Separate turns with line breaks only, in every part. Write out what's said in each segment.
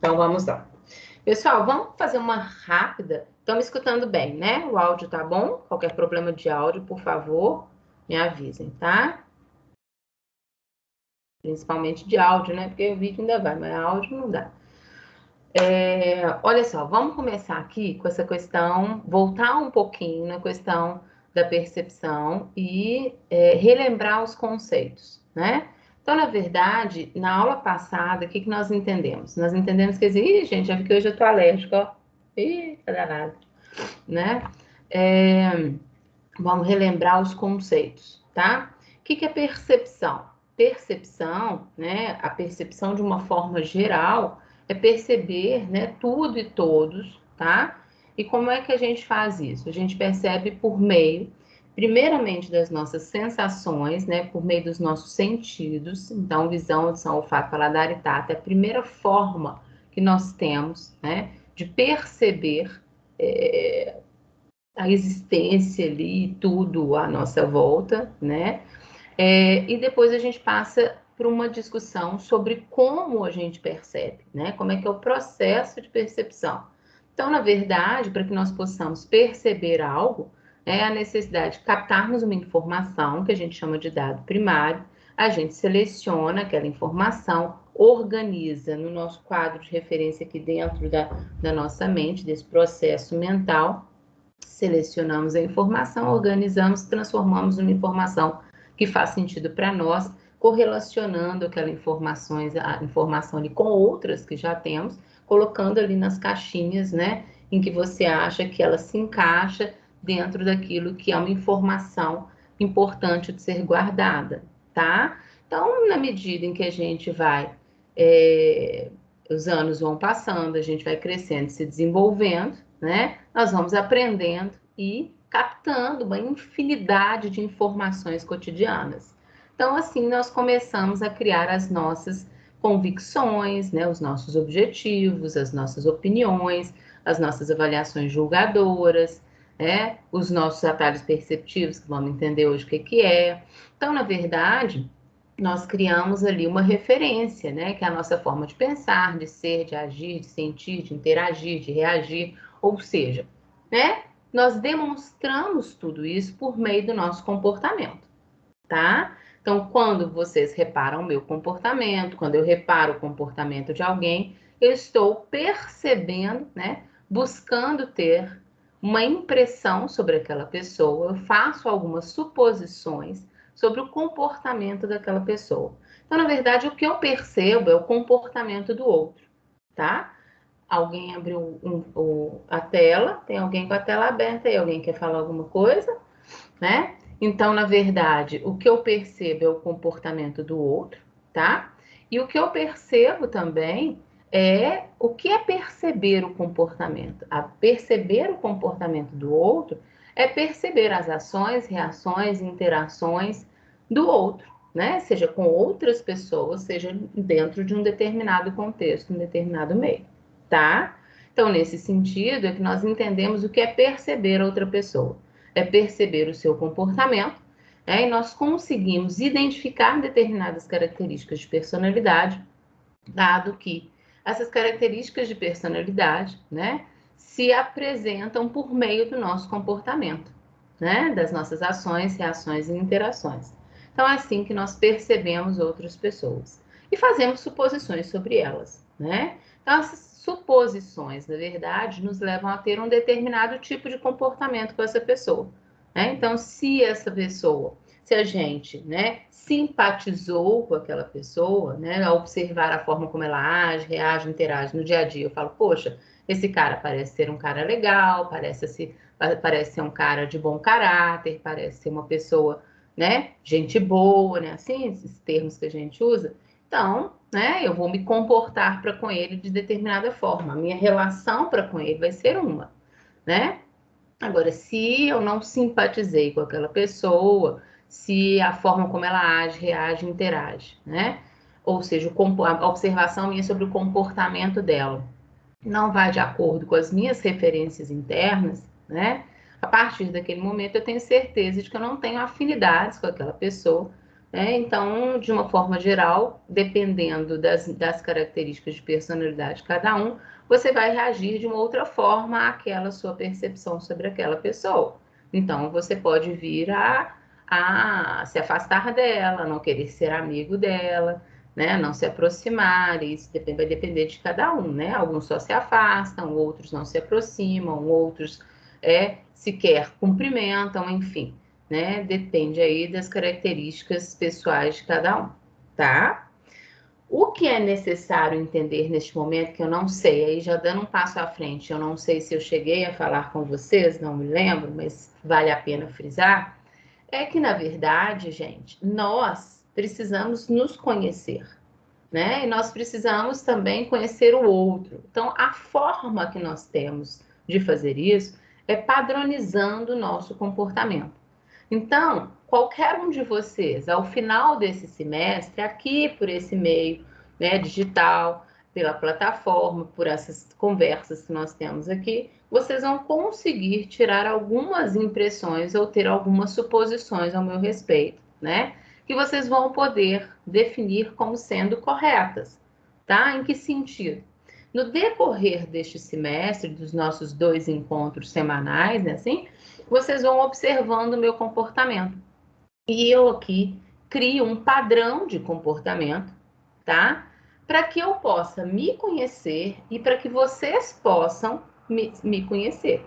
Então, vamos lá. Pessoal, vamos fazer uma rápida. Estão me escutando bem, né? O áudio tá bom? Qualquer problema de áudio, por favor, me avisem, tá? Principalmente de áudio, né? Porque o vídeo ainda vai, mas áudio não dá. Olha só, vamos começar aqui com essa questão, voltar um pouquinho na questão da percepção e relembrar os conceitos, né? Então, na verdade, na aula passada, o que nós entendemos? Nós entendemos que, ih, gente, já vi que hoje eu tô alérgica, ó. Ih, tá danado, né? Vamos relembrar os conceitos, tá? O que é percepção? Percepção, né? A percepção de uma forma geral é perceber, né, tudo e todos, tá? E como é que a gente faz isso? A gente percebe por meio, primeiramente, das nossas sensações, né? Por meio dos nossos sentidos. Então, visão, audição, olfato, paladar e tato é a primeira forma que nós temos, né? De perceber a existência ali, tudo à nossa volta, né? E depois a gente passa por uma discussão sobre como a gente percebe, né? Como é que é o processo de percepção. Então, na verdade, para que nós possamos perceber algo, é a necessidade de captarmos uma informação, que a gente chama de dado primário, a gente seleciona aquela informação, organiza no nosso quadro de referência aqui dentro da nossa mente, desse processo mental, selecionamos a informação, organizamos, transformamos numa informação que faz sentido para nós, correlacionando aquela a informação ali com outras que já temos, colocando ali nas caixinhas, né, em que você acha que ela se encaixa dentro daquilo que é uma informação importante de ser guardada, tá? Então, na medida em que a gente vai, os anos vão passando, a gente vai crescendo, se desenvolvendo, né? Nós vamos aprendendo e captando uma infinidade de informações cotidianas. Então, assim, nós começamos a criar as nossas convicções, né, os nossos objetivos, as nossas opiniões, as nossas avaliações julgadoras, né, os nossos atalhos perceptivos, que vamos entender hoje o que é. Então, na verdade, nós criamos ali uma referência, né, que é a nossa forma de pensar, de ser, de agir, de sentir, de interagir, de reagir, ou seja, né, nós demonstramos tudo isso por meio do nosso comportamento, tá? Então, quando vocês reparam o meu comportamento, quando eu reparo o comportamento de alguém, eu estou percebendo, né, buscando ter uma impressão sobre aquela pessoa, eu faço algumas suposições sobre o comportamento daquela pessoa. Então, na verdade, o que eu percebo é o comportamento do outro, tá? Alguém abriu a tela, tem alguém com a tela aberta e alguém quer falar alguma coisa, né? Então, na verdade, o que eu percebo é o comportamento do outro, tá? E o que eu percebo também é o que é perceber o comportamento. A perceber o comportamento do outro é perceber as ações, reações, interações do outro, né? Seja com outras pessoas, seja dentro de um determinado contexto, um determinado meio, tá? Então, nesse sentido, é que nós entendemos o que é perceber outra pessoa. É perceber o seu comportamento, né? E nós conseguimos identificar determinadas características de personalidade, dado que essas características de personalidade, né, se apresentam por meio do nosso comportamento, né, das nossas ações, reações e interações. Então, é assim que nós percebemos outras pessoas e fazemos suposições sobre elas, né? Então, essas suposições, na verdade, nos levam a ter um determinado tipo de comportamento com essa pessoa, né? Então, se a gente, né, simpatizou com aquela pessoa, né, a observar a forma como ela age, reage, interage no dia a dia, eu falo, poxa, esse cara parece ser um cara legal, parece ser um cara de bom caráter, parece ser uma pessoa, né, gente boa, né, assim, esses termos que a gente usa. Então, né, eu vou me comportar para com ele de determinada forma. A minha relação para com ele vai ser uma, né? Agora, se eu não simpatizei com aquela pessoa, se a forma como ela age, reage, interage, né? Ou seja, a observação minha sobre o comportamento dela não vai de acordo com as minhas referências internas, né? A partir daquele momento eu tenho certeza de que eu não tenho afinidades com aquela pessoa, né? Então, de uma forma geral, dependendo das características de personalidade de cada um, você vai reagir de uma outra forma àquela sua percepção sobre aquela pessoa. Então, você pode vir a se afastar dela, não querer ser amigo dela, né? Não se aproximar, isso vai depender de cada um, né? Alguns só se afastam, outros não se aproximam, outros sequer cumprimentam, enfim, né? Depende aí das características pessoais de cada um, tá? O que é necessário entender neste momento, que eu não sei, aí já dando um passo à frente, eu não sei se eu cheguei a falar com vocês, não me lembro, mas vale a pena frisar, é que, na verdade, gente, nós precisamos nos conhecer, né? E nós precisamos também conhecer o outro. Então, a forma que nós temos de fazer isso é padronizando o nosso comportamento. Então, qualquer um de vocês, ao final desse semestre, aqui por esse meio, né, digital, pela plataforma, por essas conversas que nós temos aqui, vocês vão conseguir tirar algumas impressões ou ter algumas suposições ao meu respeito, né? Que vocês vão poder definir como sendo corretas, tá? Em que sentido? No decorrer deste semestre, dos nossos 2 encontros semanais, né, assim, vocês vão observando o meu comportamento. E eu aqui crio um padrão de comportamento, tá? Para que eu possa me conhecer e para que vocês possam me conhecer.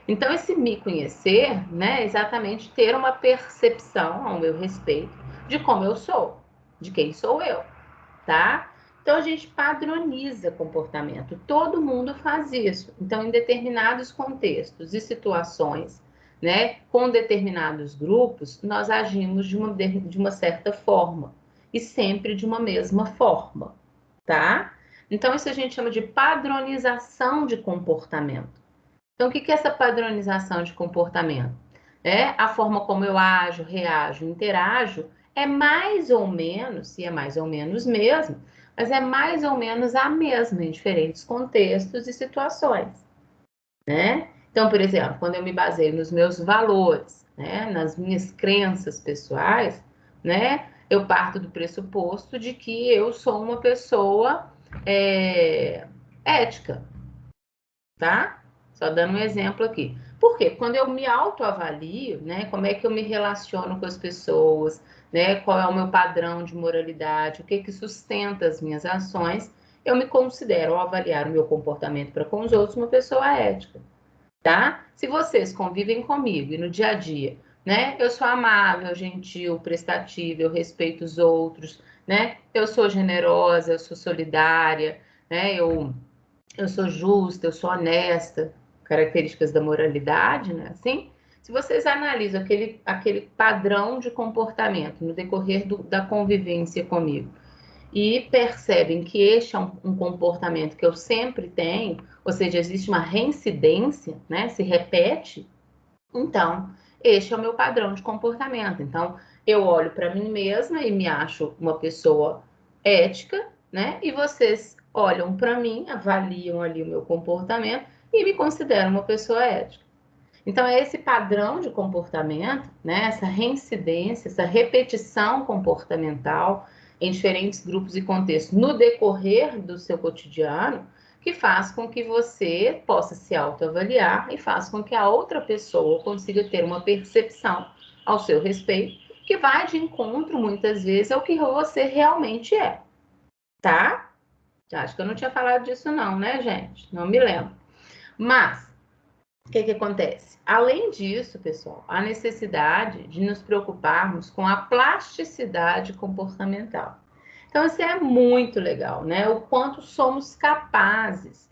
Então, esse me conhecer, né, é exatamente ter uma percepção ao meu respeito de como eu sou, de quem sou eu, tá? Então, a gente padroniza comportamento. Todo mundo faz isso. Então, em determinados contextos e situações, né, com determinados grupos, nós agimos de uma certa forma e sempre de uma mesma forma, tá? Então, isso a gente chama de padronização de comportamento. Então, o que é essa padronização de comportamento? É a forma como eu ajo, reajo, interajo, é mais ou menos, e é mais ou menos mesmo, mas é mais ou menos a mesma em diferentes contextos e situações, né? Então, por exemplo, quando eu me baseio nos meus valores, né, nas minhas crenças pessoais, né, eu parto do pressuposto de que eu sou uma pessoa ética, tá? Só dando um exemplo aqui. Por quê? Quando eu me autoavalio, né, como é que eu me relaciono com as pessoas, né, qual é o meu padrão de moralidade, o que que sustenta as minhas ações, eu me considero, ao avaliar o meu comportamento para com os outros, uma pessoa ética, tá? Se vocês convivem comigo e no dia a dia, né, eu sou amável, gentil, prestativa, eu respeito os outros, né, eu sou generosa, eu sou solidária, né, eu sou justa, eu sou honesta, características da moralidade, né? Assim, se vocês analisam aquele padrão de comportamento no decorrer da convivência comigo e percebem que este é um comportamento que eu sempre tenho, ou seja, existe uma reincidência, né? Se repete, então, este é o meu padrão de comportamento. Então, eu olho para mim mesma e me acho uma pessoa ética, né? E vocês olham para mim, avaliam ali o meu comportamento e me consideram uma pessoa ética. Então, é esse padrão de comportamento, né? Essa reincidência, essa repetição comportamental em diferentes grupos e contextos no decorrer do seu cotidiano, que faz com que você possa se autoavaliar e faz com que a outra pessoa consiga ter uma percepção ao seu respeito, que vai de encontro, muitas vezes, ao que você realmente é, tá? Acho que eu não tinha falado disso não, né, gente? Não me lembro. Mas, o que acontece? Além disso, pessoal, a necessidade de nos preocuparmos com a plasticidade comportamental. Então, isso é muito legal, né? O quanto somos capazes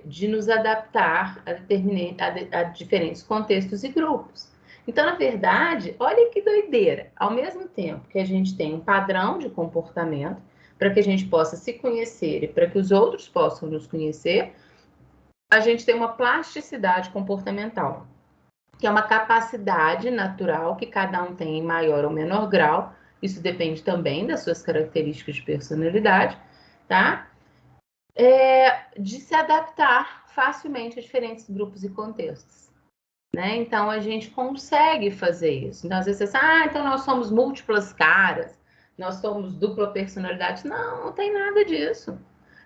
de nos adaptar a diferentes contextos e grupos. Então, na verdade, olha que doideira. Ao mesmo tempo que a gente tem um padrão de comportamento para que a gente possa se conhecer e para que os outros possam nos conhecer, a gente tem uma plasticidade comportamental, que é uma capacidade natural que cada um tem em maior ou menor grau. Isso depende também das suas características de personalidade, tá? De se adaptar facilmente a diferentes grupos e contextos. né? Então a gente consegue fazer isso. Então, às vezes você fala, então nós somos múltiplas caras, nós somos dupla personalidade. Não, não tem nada disso.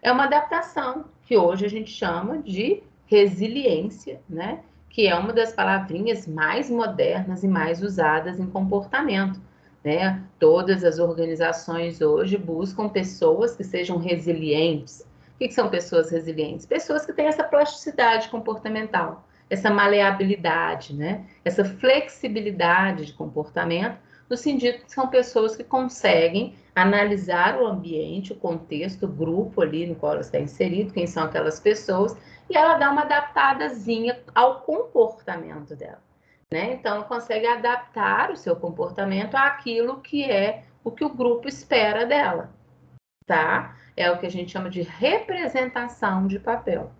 É uma adaptação que hoje a gente chama de resiliência, né? Que é uma das palavrinhas mais modernas e mais usadas em comportamento, né? Todas as organizações hoje buscam pessoas que sejam resilientes. O que são pessoas resilientes? Pessoas que têm essa plasticidade comportamental, essa maleabilidade, né? Essa flexibilidade de comportamento, no sentido que são pessoas que conseguem analisar o ambiente, o contexto, o grupo ali no qual ela está inserido, quem são aquelas pessoas, e ela dá uma adaptadazinha ao comportamento dela, né? Então, ela consegue adaptar o seu comportamento àquilo que é o que o grupo espera dela, tá? É o que a gente chama de representação de papel.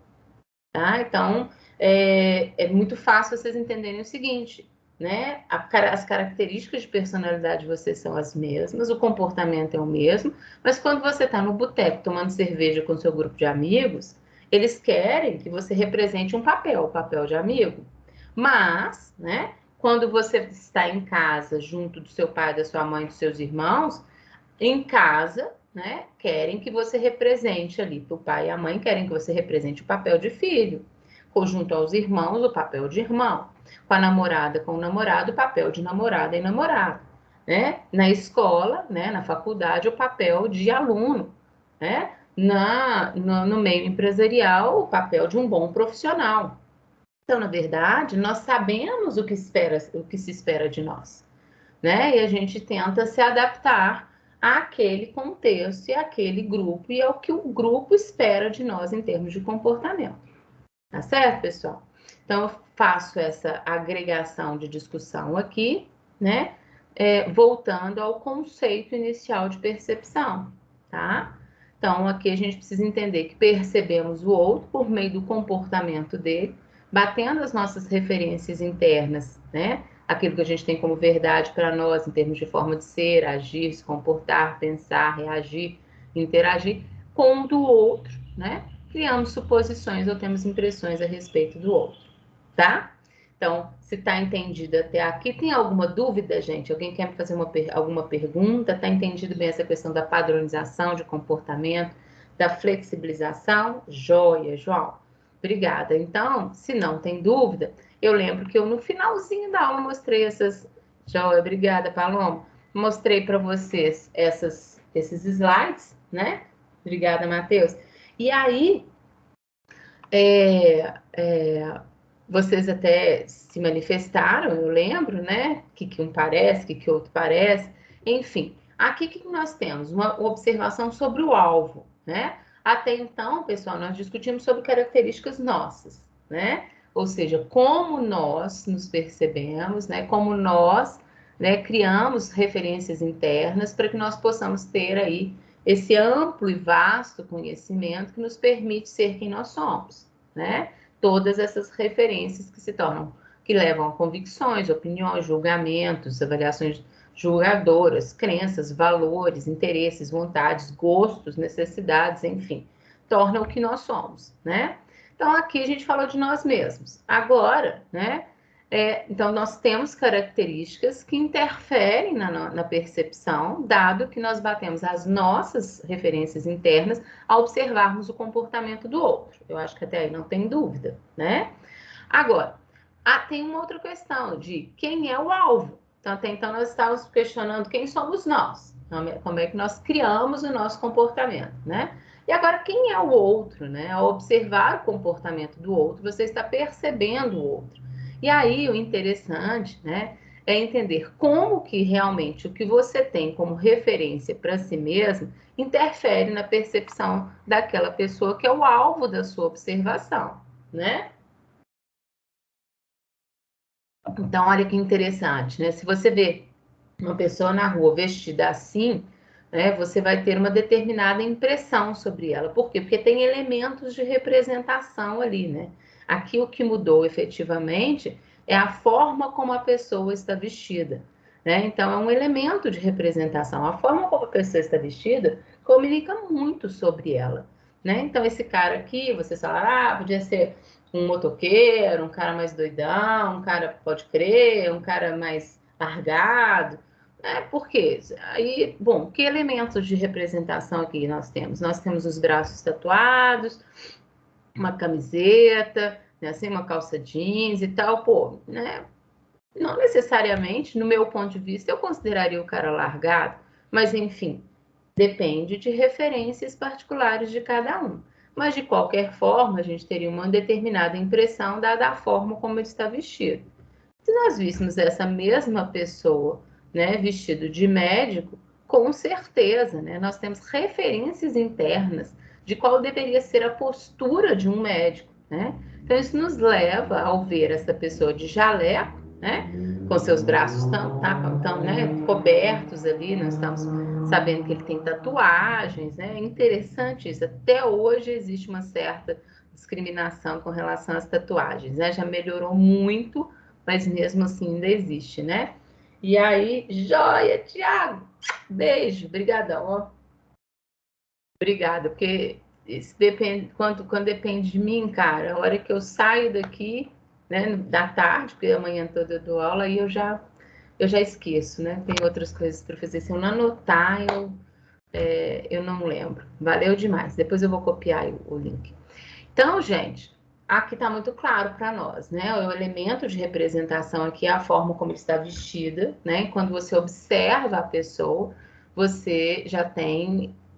Tá? Então, é muito fácil vocês entenderem o seguinte, né? As características de personalidade de vocês são as mesmas, o comportamento é o mesmo, mas quando você está no boteco tomando cerveja com seu grupo de amigos, eles querem que você represente um papel, o papel de amigo. Mas, né? Quando você está em casa, junto do seu pai, da sua mãe, dos seus irmãos, em casa, né, querem que você represente ali, o pai e a mãe querem que você represente o papel de filho, junto aos irmãos, o papel de irmão, com a namorada, com o namorado, o papel de namorada e namorado, né? Na escola, né, na faculdade, o papel de aluno, né? No meio empresarial, o papel de um bom profissional. Então, na verdade, nós sabemos o que se espera de nós, né? E a gente tenta se adaptar àquele contexto e àquele grupo e ao que o grupo espera de nós em termos de comportamento. Tá certo, pessoal? Então, eu faço essa agregação de discussão aqui, né? Voltando ao conceito inicial de percepção, tá? Então, aqui a gente precisa entender que percebemos o outro por meio do comportamento dele, batendo as nossas referências internas, né? Aquilo que a gente tem como verdade para nós, em termos de forma de ser, agir, se comportar, pensar, reagir, interagir, com o do outro, né? Criamos suposições ou temos impressões a respeito do outro, tá? Então, se está entendido até aqui, tem alguma dúvida, gente? Alguém quer fazer alguma pergunta? Está entendido bem essa questão da padronização de comportamento, da flexibilização? Joia, João. Obrigada. Então, se não tem dúvida, eu lembro que eu no finalzinho da aula mostrei essas. Joia, obrigada, Paloma. Mostrei para vocês esses slides, né? Obrigada, Matheus. E aí, é, é, vocês até se manifestaram, eu lembro, né? Que um parece, que outro parece. Enfim, aqui o que nós temos? Uma observação sobre o alvo, né? Até então, pessoal, nós discutimos sobre características nossas, né? Ou seja, como nós nos percebemos, né? Como nós, né, criamos referências internas para que nós possamos ter aí esse amplo e vasto conhecimento que nos permite ser quem nós somos, né? Todas essas referências que se tornam, que levam a convicções, opiniões, julgamentos, avaliações julgadoras, crenças, valores, interesses, vontades, gostos, necessidades, enfim, tornam o que nós somos, né? Então, aqui a gente falou de nós mesmos. Agora, né? Então, nós temos características que interferem na percepção, dado que nós batemos as nossas referências internas ao observarmos o comportamento do outro. Eu acho que até aí não tem dúvida, né? Agora, tem uma outra questão de quem é o alvo. Então, até então, nós estávamos questionando quem somos nós, como é que nós criamos o nosso comportamento, né? E agora, quem é o outro, né? Ao observar o comportamento do outro, você está percebendo o outro. E aí, o interessante, né, é entender como que realmente o que você tem como referência para si mesmo interfere na percepção daquela pessoa que é o alvo da sua observação, né? Então, olha que interessante, né? Se você vê uma pessoa na rua vestida assim, né, você vai ter uma determinada impressão sobre ela. Por quê? Porque tem elementos de representação ali, né? Aqui o que mudou efetivamente é a forma como a pessoa está vestida, né? Então, é um elemento de representação. A forma como a pessoa está vestida comunica muito sobre ela, né? Então, esse cara aqui, você fala, podia ser um motoqueiro, um cara mais doidão, um cara pode crer, um cara mais largado. Por quê? Aí, bom, que elementos de representação aqui nós temos? Nós temos os braços tatuados, uma camiseta, né, assim, uma calça jeans e tal, pô, né? Não necessariamente, no meu ponto de vista, eu consideraria o cara largado, mas enfim, depende de referências particulares de cada um. Mas de qualquer forma, a gente teria uma determinada impressão dada a forma como ele está vestido. Se nós víssemos essa mesma pessoa, né, vestido de médico, com certeza, né, nós temos referências internas de qual deveria ser a postura de um médico, né? Então isso nos leva ao ver essa pessoa de jaleco, né, com seus braços tão, né, cobertos ali, nós estamos sabendo que ele tem tatuagens, né? É interessante isso. Até hoje existe uma certa discriminação com relação às tatuagens, né? Já melhorou muito, mas mesmo assim ainda existe, né? E aí, joia, Thiago, beijo, brigadão, ó. Obrigada, porque isso depende, quando depende de mim, cara, a hora que eu saio daqui, né, da tarde, porque amanhã toda eu dou aula, aí eu já esqueço, né? Tem outras coisas para fazer. Se eu não anotar, eu não lembro. Valeu demais. Depois eu vou copiar o link. Então, gente, aqui está muito claro para nós, né? O elemento de representação aqui é a forma como ele está vestida, né? Quando você observa a pessoa, você já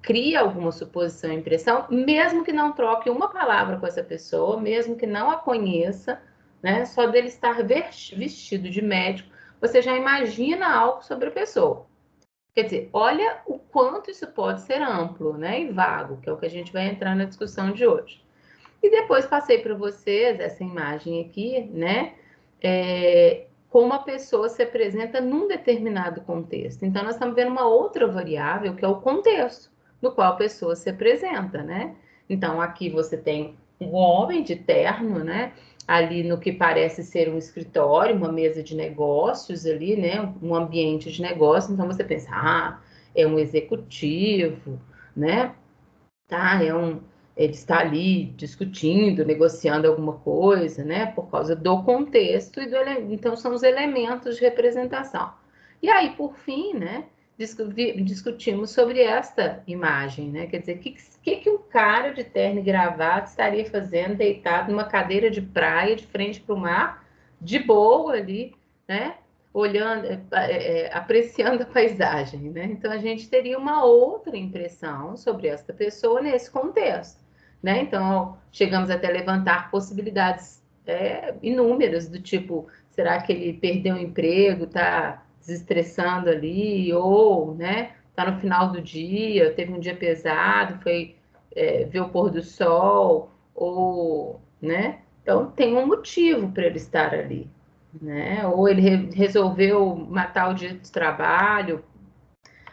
cria alguma suposição, impressão, mesmo que não troque uma palavra com essa pessoa, mesmo que não a conheça, né? Só dele estar vestido de médico, você já imagina algo sobre a pessoa. Quer dizer, olha o quanto isso pode ser amplo, né? E vago, que é o que a gente vai entrar na discussão de hoje. E depois passei para vocês essa imagem aqui, né? Como a pessoa se apresenta num determinado contexto. Então, nós estamos vendo uma outra variável, que é o contexto no qual a pessoa se apresenta, né? Então, aqui você tem um homem de terno, né? Ali no que parece ser um escritório, uma mesa de negócios ali, né? Um ambiente de negócio. Então, você pensa, é um executivo, né? Tá? Ele está ali discutindo, negociando alguma coisa, né? Por causa do contexto então são os elementos de representação. E aí, por fim, né? Discutimos sobre esta imagem, né? Quer dizer, o que um cara de terno e gravata estaria fazendo deitado numa cadeira de praia, de frente para o mar, de boa ali, né? Olhando, apreciando a paisagem, né? Então a gente teria uma outra impressão sobre esta pessoa nesse contexto, né? Então chegamos até a levantar possibilidades inúmeras do tipo, será que ele perdeu o emprego, está desestressando ali, ou, né? Tá no final do dia, teve um dia pesado, foi ver o pôr do sol, ou, né? Então tem um motivo para ele estar ali, né? Ou ele resolveu matar o dia de trabalho,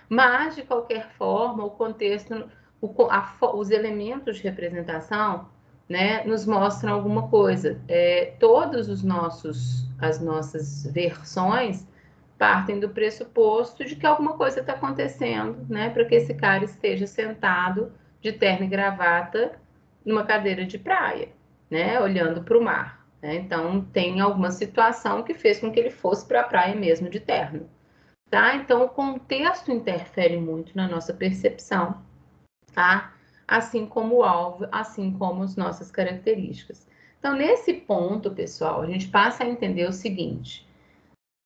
mas de qualquer forma, o contexto, os elementos de representação, né, nos mostram alguma coisa. Todos as nossas versões partem do pressuposto de que alguma coisa está acontecendo, né, para que esse cara esteja sentado de terno e gravata numa cadeira de praia, né, olhando para o mar. Né? Então, tem alguma situação que fez com que ele fosse para a praia mesmo de terno. Tá? Então, o contexto interfere muito na nossa percepção, tá? Assim como o alvo, assim como as nossas características. Então, nesse ponto, pessoal, a gente passa a entender o seguinte: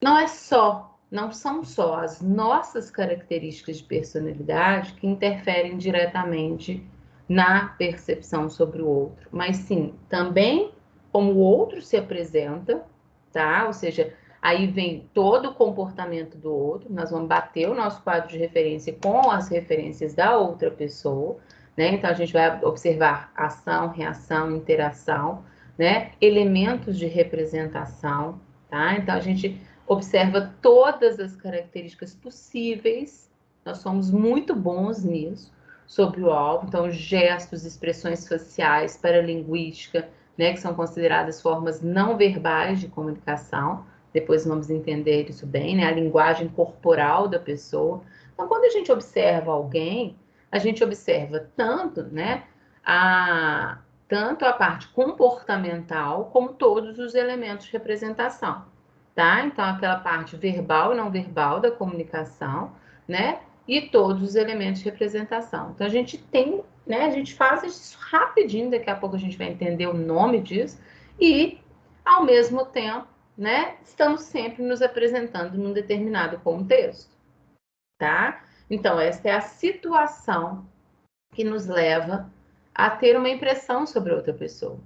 não são só as nossas características de personalidade que interferem diretamente na percepção sobre o outro, mas sim também como o outro se apresenta, tá? Ou seja, aí vem todo o comportamento do outro, nós vamos bater o nosso quadro de referência com as referências da outra pessoa, né? Então a gente vai observar ação, reação, interação, né? Elementos de representação, tá? Então a gente observa todas as características possíveis, nós somos muito bons nisso, sobre o alvo, então gestos, expressões faciais, paralinguística, né, que são consideradas formas não verbais de comunicação, depois vamos entender isso bem, né, a linguagem corporal da pessoa. Então, quando a gente observa alguém, a gente observa tanto, né, a tanto a parte comportamental como todos os elementos de representação, tá? Então, aquela parte verbal e não verbal da comunicação, né? E todos os elementos de representação. Então, a gente tem, né? A gente faz isso rapidinho, daqui a pouco a gente vai entender o nome disso, e, ao mesmo tempo, né? Estamos sempre nos apresentando num determinado contexto, tá? Então, essa é a situação que nos leva a ter uma impressão sobre outra pessoa,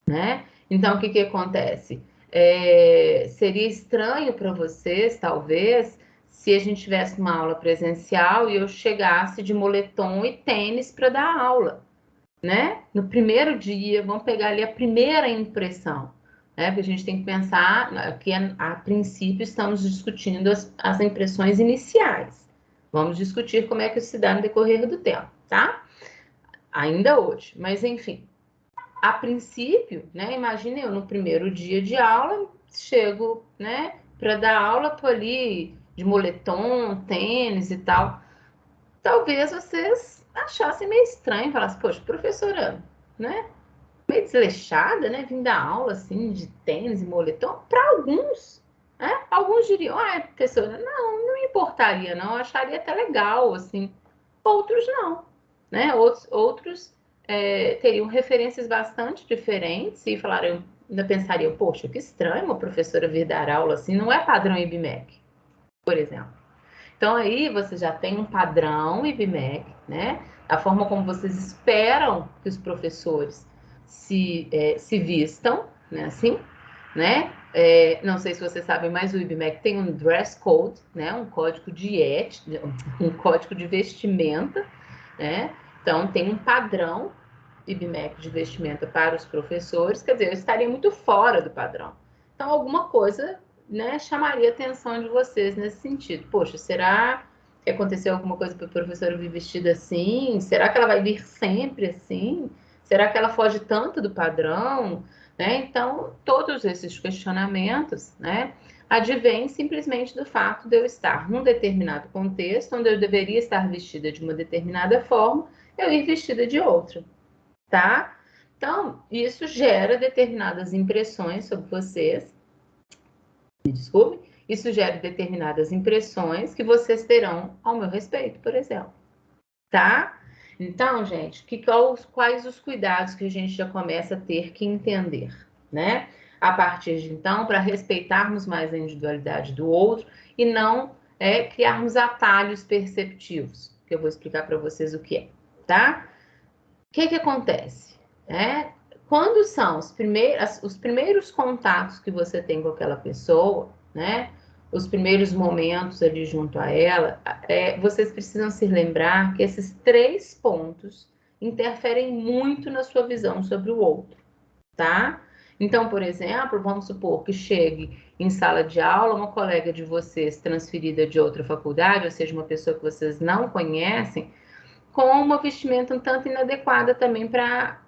né? Então, o que que acontece? Seria estranho para vocês, talvez, se a gente tivesse uma aula presencial e eu chegasse de moletom e tênis para dar aula, né? No primeiro dia, vamos pegar ali a primeira impressão, né? Porque a gente tem que pensar que, a princípio, estamos discutindo as impressões iniciais. Vamos discutir como é que isso se dá no decorrer do tempo, tá? Ainda hoje, mas enfim. A princípio, né? Imagine eu no primeiro dia de aula, chego, né? Para dar aula, tô ali de moletom, tênis e tal. Talvez vocês achassem meio estranho, falassem, poxa, professora, né? Meio desleixada, né? Vim dar aula assim de tênis e moletom. Para alguns, né? Alguns diriam, professora, não me importaria, não, eu acharia até legal, assim. Outros não, né? Outros teriam referências bastante diferentes e falariam, ainda pensariam, poxa, que estranho uma professora vir dar aula assim, não é padrão IBMEC, por exemplo. Então aí você já tem um padrão IBMEC, né? A forma como vocês esperam que os professores se vistam, né? Assim, né? Não sei se vocês sabem, mas o IBMEC tem um dress code, né? Um código de ética, um código de vestimenta, né? Então tem um padrão IBMEC de vestimenta para os professores, quer dizer, eu estaria muito fora do padrão. Então alguma coisa, né, chamaria a atenção de vocês nesse sentido. Poxa, será que aconteceu alguma coisa para a professora vir vestida assim? Será que ela vai vir sempre assim? Será que ela foge tanto do padrão? Né? Então, todos esses questionamentos, né, advêm simplesmente do fato de eu estar num determinado contexto, onde eu deveria estar vestida de uma determinada forma, eu ir vestida de outra, tá? Então, isso gera determinadas impressões sobre vocês, me desculpe, isso gera determinadas impressões que vocês terão ao meu respeito, por exemplo, tá? Então, gente, quais os cuidados que a gente já começa a ter que entender, né? A partir de então, para respeitarmos mais a individualidade do outro e não criarmos atalhos perceptivos, que eu vou explicar para vocês o que é, tá? O que que acontece? Quando são os primeiros contatos que você tem com aquela pessoa, né? Os primeiros momentos ali junto a ela, vocês precisam se lembrar que esses 3 pontos interferem muito na sua visão sobre o outro, tá? Então, por exemplo, vamos supor que chegue em sala de aula uma colega de vocês transferida de outra faculdade, ou seja, uma pessoa que vocês não conhecem, com uma vestimenta um tanto inadequada também para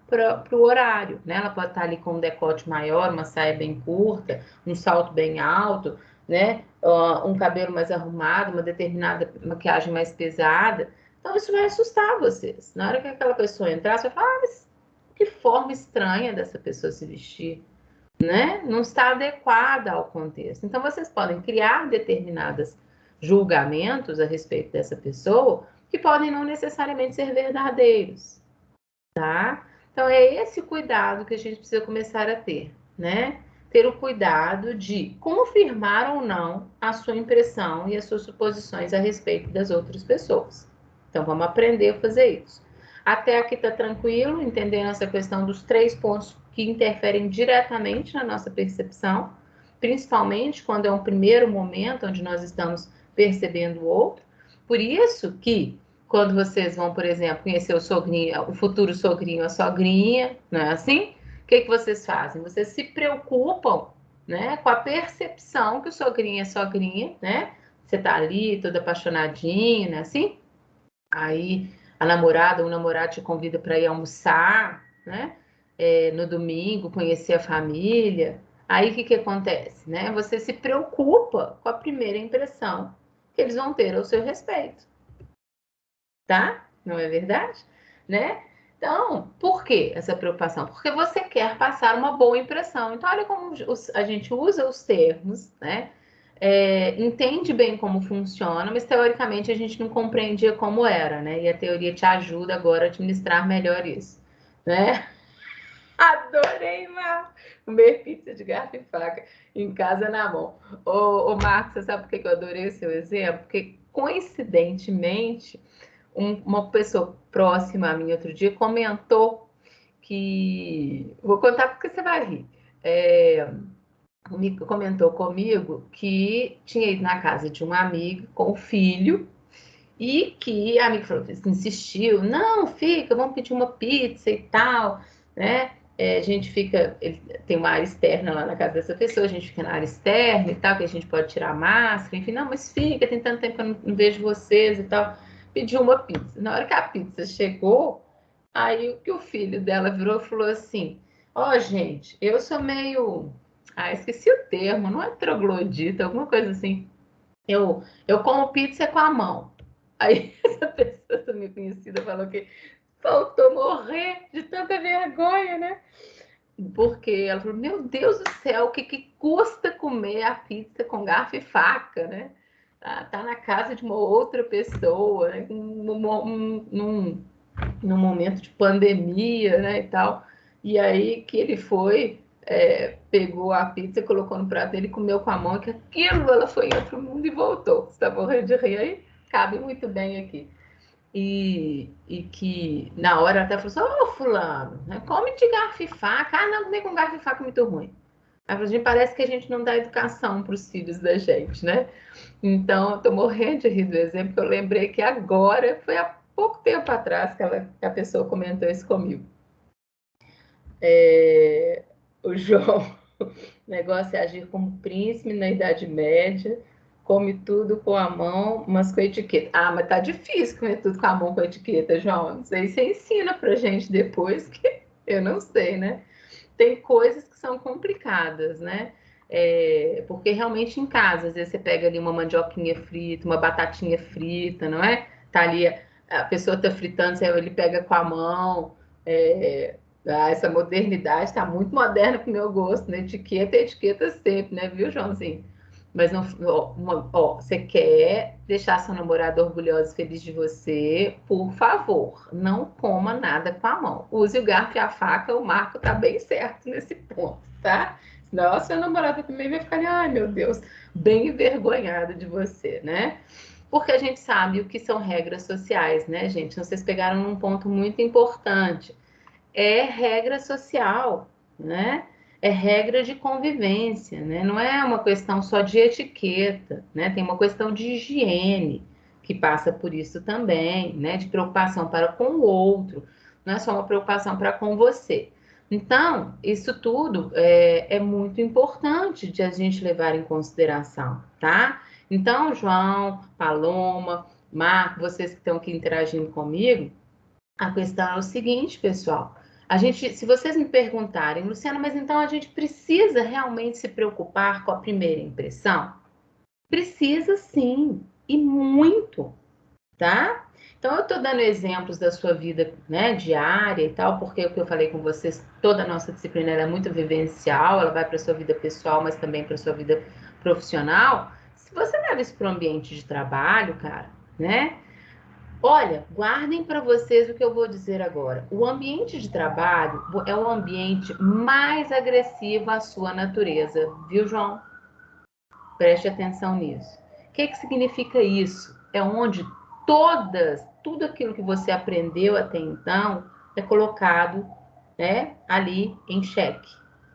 o horário, né? Ela pode estar ali com um decote maior, uma saia bem curta, um salto bem alto, né? Um cabelo mais arrumado, uma determinada maquiagem mais pesada. Então, isso vai assustar vocês. Na hora que aquela pessoa entrar, você vai falar, mas que forma estranha dessa pessoa se vestir, né? Não está adequada ao contexto. Então, vocês podem criar determinados julgamentos a respeito dessa pessoa que podem não necessariamente ser verdadeiros, tá? Então, é esse cuidado que a gente precisa começar a ter, né? Ter o cuidado de confirmar ou não a sua impressão e as suas suposições a respeito das outras pessoas. Então, vamos aprender a fazer isso. Até aqui tá tranquilo, entendendo essa questão dos 3 pontos que interferem diretamente na nossa percepção, principalmente quando é um primeiro momento onde nós estamos percebendo o outro. Por isso que quando vocês vão, por exemplo, conhecer o sogrinho, o futuro sogrinho, a sogrinha, não é assim? O que vocês fazem? Vocês se preocupam, né, com a percepção que o sogrinho é sogrinha, né? Você tá ali toda apaixonadinha, né, assim? Aí a namorada ou o namorado te convida para ir almoçar, né? No domingo, conhecer a família. Aí o que acontece, né? Você se preocupa com a primeira impressão que eles vão ter ao seu respeito, tá? Não é verdade? Né? Então, por que essa preocupação? Porque você quer passar uma boa impressão. Então, olha como a gente usa os termos, né? Entende bem como funciona, mas teoricamente a gente não compreendia como era, né? E a teoria te ajuda agora a administrar melhor isso, né? Adorei, Marcos! Comer pizza de garfo e faca em casa na mão. Marcos, você sabe por que eu adorei o seu exemplo? Porque, coincidentemente, uma pessoa próxima a mim outro dia comentou que. Vou contar porque você vai rir. Comentou comigo que tinha ido na casa de um amigo com o filho e que a amiga falou, insistiu, não, fica, vamos pedir uma pizza e tal, né? A gente fica, tem uma área externa lá na casa dessa pessoa, a gente fica na área externa e tal, que a gente pode tirar a máscara, enfim, não, mas fica, tem tanto tempo que eu não vejo vocês e tal. Pediu uma pizza. Na hora que a pizza chegou, aí o que o filho dela virou e falou assim: ó, gente, eu sou meio. Ah, esqueci o termo, não é troglodita, alguma coisa assim. Eu como pizza com a mão. Aí essa pessoa também conhecida falou que faltou morrer de tanta vergonha, né? Porque ela falou: Meu Deus do céu, o que custa comer a pizza com garfo e faca, né? Tá na casa de uma outra pessoa, né? Num momento de pandemia, né? E tal. E aí que ele foi, pegou a pizza, colocou no prato dele, comeu com a mão, que aquilo ela foi em outro mundo e voltou. Você tá morrendo de rir aí? Cabe muito bem aqui. E que na hora ela até falou assim: Ô, fulano, né, come de garfo e faca. Ah, não, comer com garfo e faca é muito ruim. Aí a gente parece que a gente não dá educação para os filhos da gente, né? Então, eu tô morrendo de rir do exemplo, porque eu lembrei que agora, foi há pouco tempo atrás que a pessoa comentou isso comigo. O João, o negócio é agir como príncipe na Idade Média, come tudo com a mão, mas com etiqueta. Ah, mas tá difícil comer tudo com a mão com etiqueta, João. Não sei se você ensina pra gente depois, que eu não sei, né? Tem coisas que são complicadas, né? Porque realmente em casa, às vezes você pega ali uma mandioquinha frita, uma batatinha frita, não é? Tá ali, a pessoa tá fritando, ele pega com a mão. Essa modernidade está muito moderna para o meu gosto, né? Etiqueta é etiqueta sempre, né? Viu, Joãozinho? Mas não, você quer deixar seu namorado orgulhoso e feliz de você, por favor, não coma nada com a mão. Use o garfo e a faca, o Marco tá bem certo nesse ponto, tá? Senão a sua namorada também vai ficar, ai meu Deus, bem envergonhada de você, né? Porque a gente sabe o que são regras sociais, né, gente? Vocês pegaram num ponto muito importante. É regra social, né? É regra de convivência, né? Não é uma questão só de etiqueta, né? Tem uma questão de higiene que passa por isso também, né? De preocupação para com o outro, não é só uma preocupação para com você. Então, isso tudo é muito importante de a gente levar em consideração, tá? Então, João, Paloma, Marco, vocês que estão aqui interagindo comigo, a questão é o seguinte, pessoal. Se vocês me perguntarem, Luciana, mas então a gente precisa realmente se preocupar com a primeira impressão? Precisa sim, e muito, tá? Então eu estou dando exemplos da sua vida, né, diária e tal, porque o que eu falei com vocês, toda a nossa disciplina é muito vivencial, ela vai para a sua vida pessoal, mas também para a sua vida profissional. Se você leva isso para o ambiente de trabalho, cara, né? Olha, guardem para vocês o que eu vou dizer agora. O ambiente de trabalho é o ambiente mais agressivo à sua natureza, viu, João? Preste atenção nisso. O que significa isso? É onde tudo aquilo que você aprendeu até então é colocado, né, ali em xeque,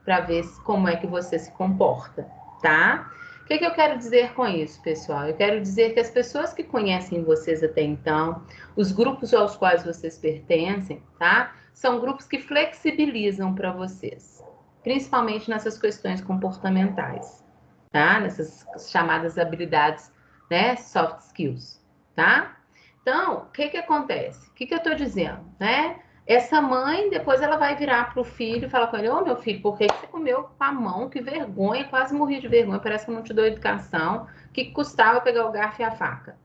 para ver como é que você se comporta, tá? O que eu quero dizer com isso, pessoal? Eu quero dizer que as pessoas que conhecem vocês até então, os grupos aos quais vocês pertencem, tá? São grupos que flexibilizam para vocês, principalmente nessas questões comportamentais, tá? Nessas chamadas habilidades, né? Soft skills, tá? Então, o que acontece? O que eu estou dizendo, né? Essa mãe, depois ela vai virar para o filho e falar com ele: Ô, meu filho, por que você comeu com a mão? Que vergonha, quase morri de vergonha, parece que eu não te dou educação. O que custava pegar o garfo e a faca?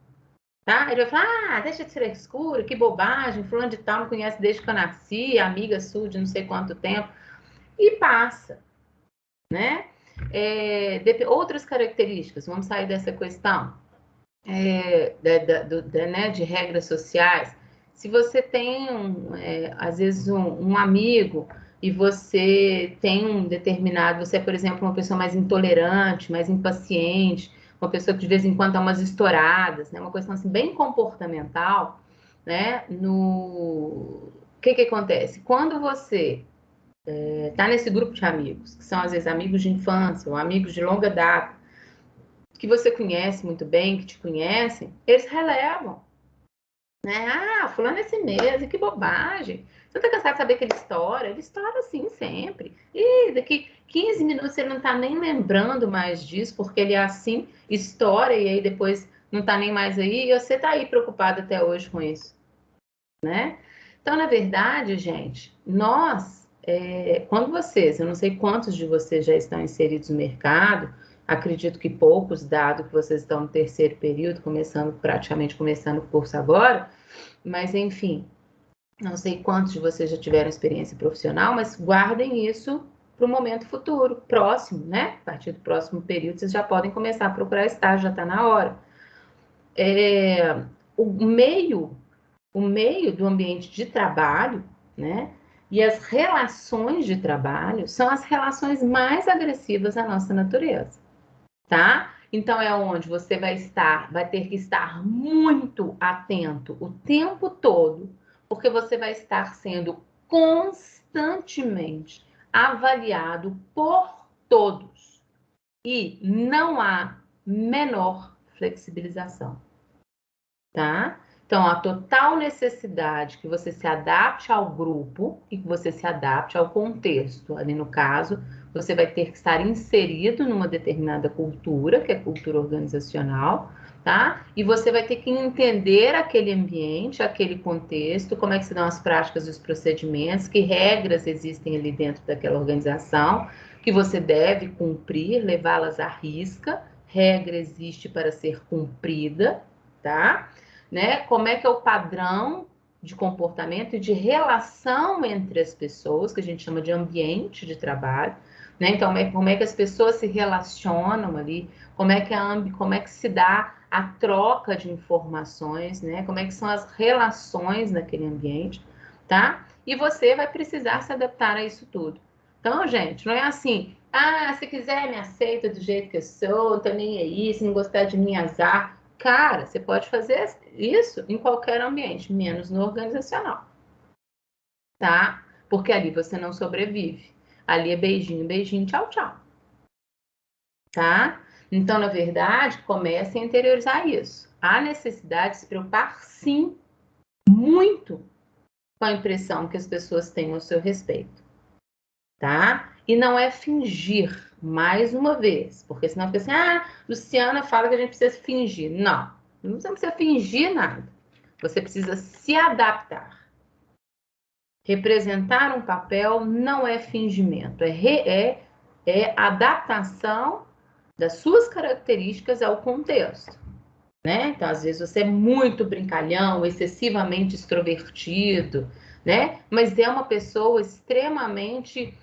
tá? Ele vai falar, deixa de ser escuro, que bobagem, fulano de tal me conhece desde que eu nasci, amiga sua de não sei quanto tempo, e passa, né? Outras características, vamos sair dessa questão né, de regras sociais. Se você tem, às vezes, um amigo e você tem um determinado, você é, por exemplo, uma pessoa mais intolerante, mais impaciente, uma pessoa que de vez em quando dá umas estouradas, né, uma questão assim, bem comportamental, né, o que acontece? Quando você está nesse grupo de amigos, que são às vezes amigos de infância ou amigos de longa data, que você conhece muito bem, que te conhecem, eles relevam, né? Fulano é assim mesmo, que bobagem. Você não tá cansado de saber que ele estoura assim sempre. E daqui 15 minutos ele não tá nem lembrando mais disso, porque ele é assim, estoura e aí depois não tá nem mais aí, e você tá aí preocupado até hoje com isso, né? Então, na verdade, gente, quando vocês, eu não sei quantos de vocês já estão inseridos no mercado, acredito que poucos, dado que vocês estão no terceiro período, praticamente começando o curso agora, mas enfim, não sei quantos de vocês já tiveram experiência profissional, mas guardem isso para o momento futuro, próximo, né? A partir do próximo período, vocês já podem começar a procurar estágio, já está na hora. O meio do ambiente de trabalho, né? E as relações de trabalho são as relações mais agressivas da nossa natureza, tá? Então é onde você vai ter que estar muito atento o tempo todo, porque você vai estar sendo constantemente avaliado por todos e não há menor flexibilização, tá? Então, a total necessidade que você se adapte ao grupo e que você se adapte ao contexto. Ali no caso, você vai ter que estar inserido numa determinada cultura, que é a cultura organizacional, tá? E você vai ter que entender aquele ambiente, aquele contexto, como é que se dão as práticas e os procedimentos, que regras existem ali dentro daquela organização, que você deve cumprir, levá-las à risca. Regra existe para ser cumprida, tá? Né? Como é que é o padrão de comportamento e de relação entre as pessoas, que a gente chama de ambiente de trabalho, né? Então, como é que as pessoas se relacionam ali, como é que se dá a troca de informações, né? Como é que são as relações naquele ambiente, tá? E você vai precisar se adaptar a isso tudo. Então, gente, não é assim, se quiser me aceita do jeito que eu sou, tô nem aí, se não gostar de mim, azar. Cara, você pode fazer isso em qualquer ambiente, menos no organizacional, tá? Porque ali você não sobrevive. Ali é beijinho, beijinho, tchau, tchau, tá? Então, na verdade, comece a interiorizar isso. Há necessidade de se preocupar, sim, muito com a impressão que as pessoas têm ao seu respeito, tá? E não é fingir, mais uma vez, porque senão fica assim, Luciana fala que a gente precisa fingir. Não, não precisa fingir nada. Você precisa se adaptar. Representar um papel não é fingimento, é adaptação das suas características ao contexto, né? Então, às vezes você é muito brincalhão, excessivamente extrovertido, né? Mas é uma pessoa extremamente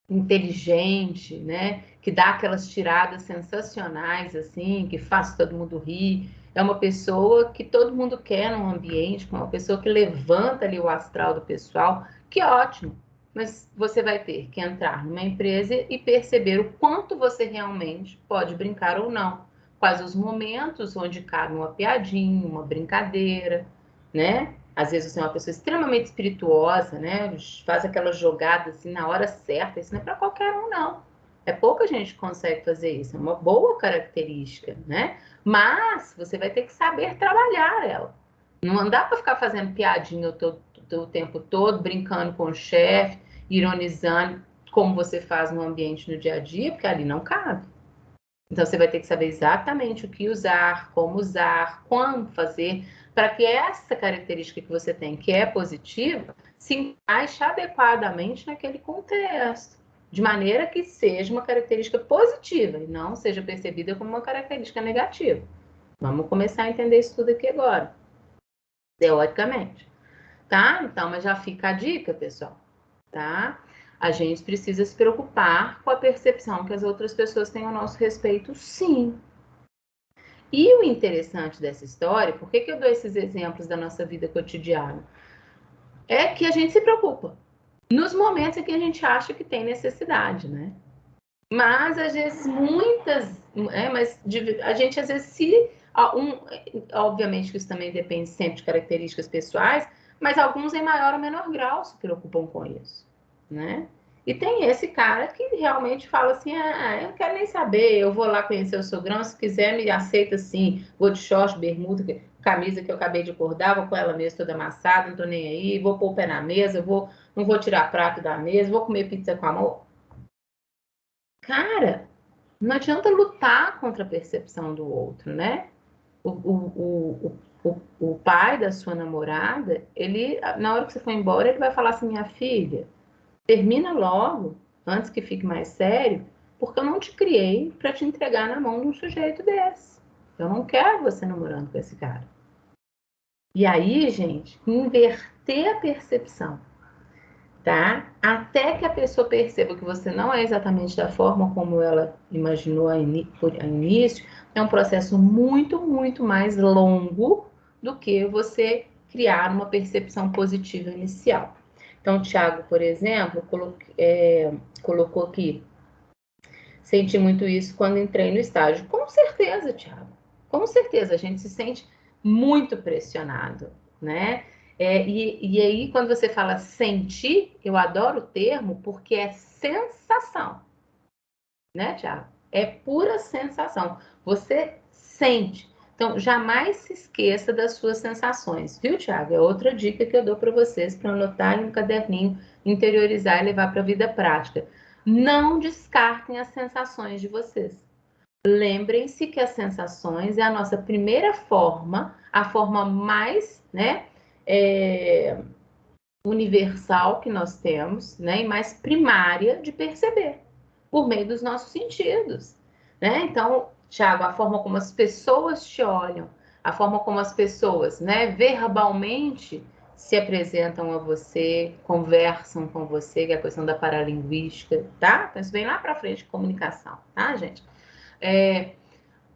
inteligente, né? Que dá aquelas tiradas sensacionais, assim, que faz todo mundo rir. É uma pessoa que todo mundo quer num ambiente, uma pessoa que levanta ali o astral do pessoal. Que ótimo! Mas você vai ter que entrar numa empresa e perceber o quanto você realmente pode brincar ou não. Quais os momentos onde cabe uma piadinha, uma brincadeira, né? Às vezes você é uma pessoa extremamente espirituosa, né? Faz aquela jogada assim na hora certa. Isso não é para qualquer um, não. É pouca gente que consegue fazer isso. É uma boa característica, né? Mas você vai ter que saber trabalhar ela. Não dá para ficar fazendo piadinha o tempo todo, brincando com o chefe, ironizando, como você faz no ambiente no dia a dia, porque ali não cabe. Então, você vai ter que saber exatamente o que usar, como usar, quando fazer, para que essa característica que você tem, que é positiva, se encaixe adequadamente naquele contexto, de maneira que seja uma característica positiva e não seja percebida como uma característica negativa, Vamos começar a entender isso tudo aqui agora, teoricamente, tá? Então, mas já fica a dica, pessoal, tá? A gente precisa se preocupar com a percepção que as outras pessoas têm ao nosso respeito, sim. E o interessante dessa história, por que eu dou esses exemplos da nossa vida cotidiana? É que a gente se preocupa nos momentos em que a gente acha que tem necessidade, né? Mas às vezes mas a gente às vezes obviamente que isso também depende sempre de características pessoais, mas alguns em maior ou menor grau se preocupam com isso, né? E tem esse cara que realmente fala assim, eu não quero nem saber, eu vou lá conhecer o sogrão, se quiser me aceita assim, vou de short, bermuda, camisa que eu acabei de acordar, vou com ela mesmo toda amassada, não tô nem aí, vou pôr o pé na mesa, não vou tirar prato da mesa, vou comer pizza com a mão. Cara, não adianta lutar contra a percepção do outro, né? O pai da sua namorada, ele, na hora que você for embora, ele vai falar assim: minha filha, termina logo, antes que fique mais sério, porque eu não te criei para te entregar na mão de um sujeito desse. Eu não quero você namorando com esse cara. E aí, gente, inverter a percepção, tá? Até que a pessoa perceba que você não é exatamente da forma como ela imaginou por início, é um processo muito, muito mais longo do que você criar uma percepção positiva inicial. Então, o Thiago, por exemplo, colocou aqui, senti muito isso quando entrei no estágio. Com certeza, Thiago. Com certeza, a gente se sente muito pressionado, né? E aí, quando você fala sentir, eu adoro o termo porque é sensação, né, Thiago? É pura sensação. Você sente. Então, jamais se esqueça das suas sensações, viu, Thiago? É outra dica que eu dou para vocês para anotar em um caderninho, interiorizar e levar para a vida prática. Não descartem as sensações de vocês. Lembrem-se que as sensações é a nossa primeira forma, a forma mais, né, é, universal que nós temos, né, e mais primária de perceber, por meio dos nossos sentidos, né? Então, Thiago, a forma como as pessoas te olham, a forma como as pessoas, né, verbalmente se apresentam a você, conversam com você, que é a questão da paralinguística, tá? Então, isso vem lá para frente, comunicação, tá, gente? É,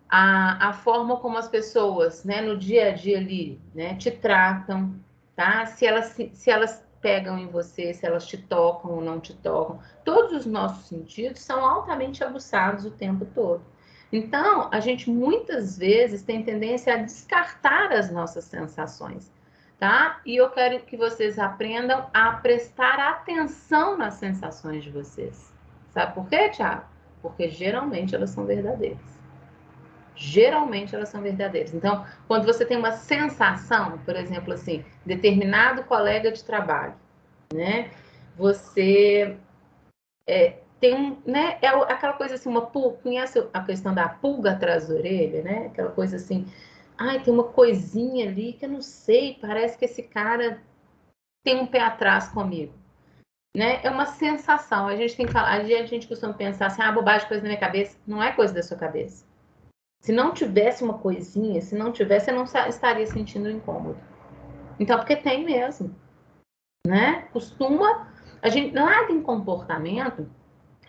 a forma como as pessoas, né, no dia a dia ali, né, te tratam, tá? Se elas pegam em você, se elas te tocam ou não te tocam. Todos os nossos sentidos são altamente aguçados o tempo todo. Então, a gente muitas vezes tem tendência a descartar as nossas sensações, tá? E eu quero que vocês aprendam a prestar atenção nas sensações de vocês. Sabe por quê, Thiago? Porque geralmente elas são verdadeiras. Geralmente elas são verdadeiras. Então, quando você tem uma sensação, por exemplo, assim, determinado colega de trabalho, né? Você tem né? É aquela coisa assim, uma pulga, conhece a questão da pulga atrás da orelha, né? Aquela coisa assim, ai, tem uma coisinha ali que eu não sei, parece que esse cara tem um pé atrás comigo. Né? É uma sensação. A gente tem que falar, a gente costuma pensar assim, bobagem, coisa na minha cabeça. Não é coisa da sua cabeça. Se não tivesse uma coisinha, se não tivesse, você não estaria sentindo incômodo. Então, porque tem mesmo, né? A gente, nada em comportamento,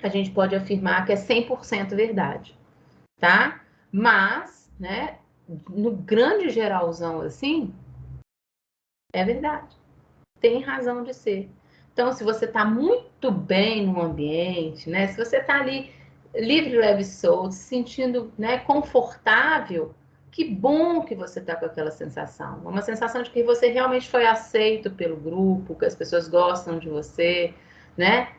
a gente pode afirmar que é 100% verdade, tá? Mas, né, no grande geralzão assim, é verdade. Tem razão de ser. Então, se você está muito bem no ambiente, né? Se você está ali livre, leve e solto, se sentindo, né, confortável, que bom que você está com aquela sensação. Uma sensação de que você realmente foi aceito pelo grupo, que as pessoas gostam de você, né?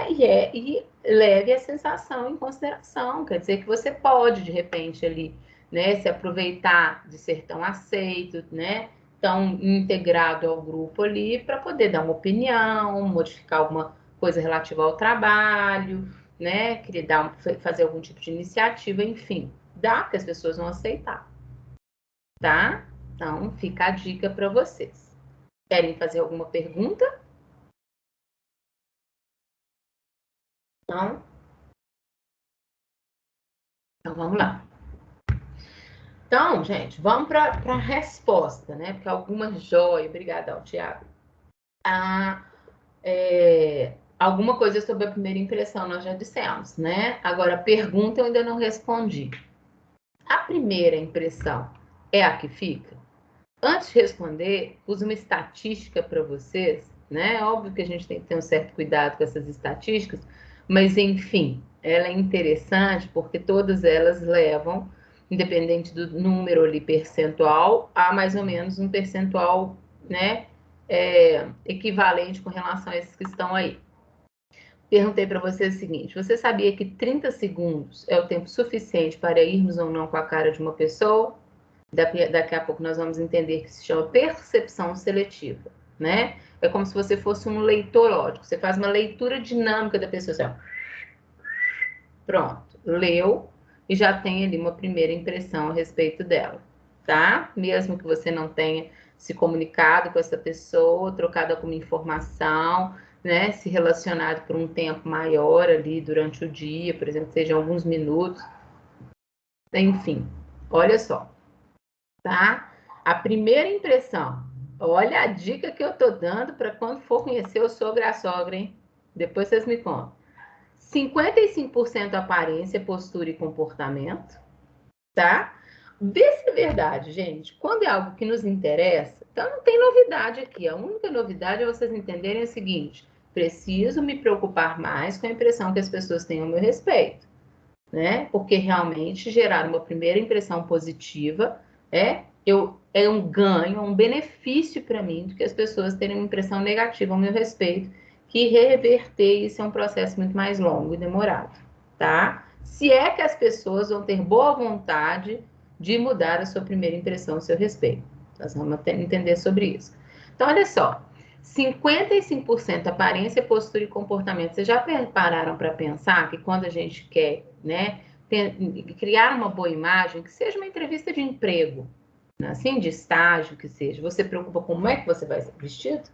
E leve a sensação em consideração. Quer dizer que você pode, de repente, ali, né, se aproveitar de ser tão aceito, né? Tão integrado ao grupo ali para poder dar uma opinião, modificar alguma coisa relativa ao trabalho, né? Querer fazer algum tipo de iniciativa, enfim, dá que as pessoas vão aceitar, tá? Então, fica a dica para vocês. Querem fazer alguma pergunta? Não? Então, vamos lá. Então, gente, vamos para a resposta, né? Porque algumas joias, obrigadão, Tiago. Alguma coisa sobre a primeira impressão nós já dissemos, né? Agora, a pergunta eu ainda não respondi. A primeira impressão é a que fica? Antes de responder, uso uma estatística para vocês, né? Óbvio que a gente tem que ter um certo cuidado com essas estatísticas, mas enfim, ela é interessante porque todas elas levam, independente do número ali percentual, a mais ou menos um percentual, né? Equivalente com relação a esses que estão aí. Perguntei para você o seguinte: você sabia que 30 segundos é o tempo suficiente para irmos ou não com a cara de uma pessoa? Daqui a pouco nós vamos entender que se chama percepção seletiva, né? É como se você fosse um leitor lógico. Você faz uma leitura dinâmica da pessoa. Assim, pronto, leu e já tem ali uma primeira impressão a respeito dela, tá? Mesmo que você não tenha se comunicado com essa pessoa, trocado alguma informação, né? Se relacionado por um tempo maior ali durante o dia, por exemplo, seja alguns minutos. Enfim, olha só, tá? A primeira impressão. Olha a dica que eu tô dando para quando for conhecer o sogro e a sogra, hein? Depois vocês me contam. 55% aparência, postura e comportamento, tá? Vê se é verdade, gente. Quando é algo que nos interessa, então não tem novidade aqui. A única novidade é vocês entenderem o seguinte: preciso me preocupar mais com a impressão que as pessoas têm ao meu respeito, né? Porque realmente gerar uma primeira impressão positiva é um ganho, é um benefício para mim do que as pessoas terem uma impressão negativa ao meu respeito, que reverter isso é um processo muito mais longo e demorado, tá? Se é que as pessoas vão ter boa vontade de mudar a sua primeira impressão ao seu respeito. Nós vamos entender sobre isso. Então, olha só, 55% aparência, postura e comportamento. Vocês já pararam para pensar que quando a gente quer, né, criar uma boa imagem, que seja uma entrevista de emprego, né, assim, de estágio, que seja, você preocupa como é que você vai ser vestido?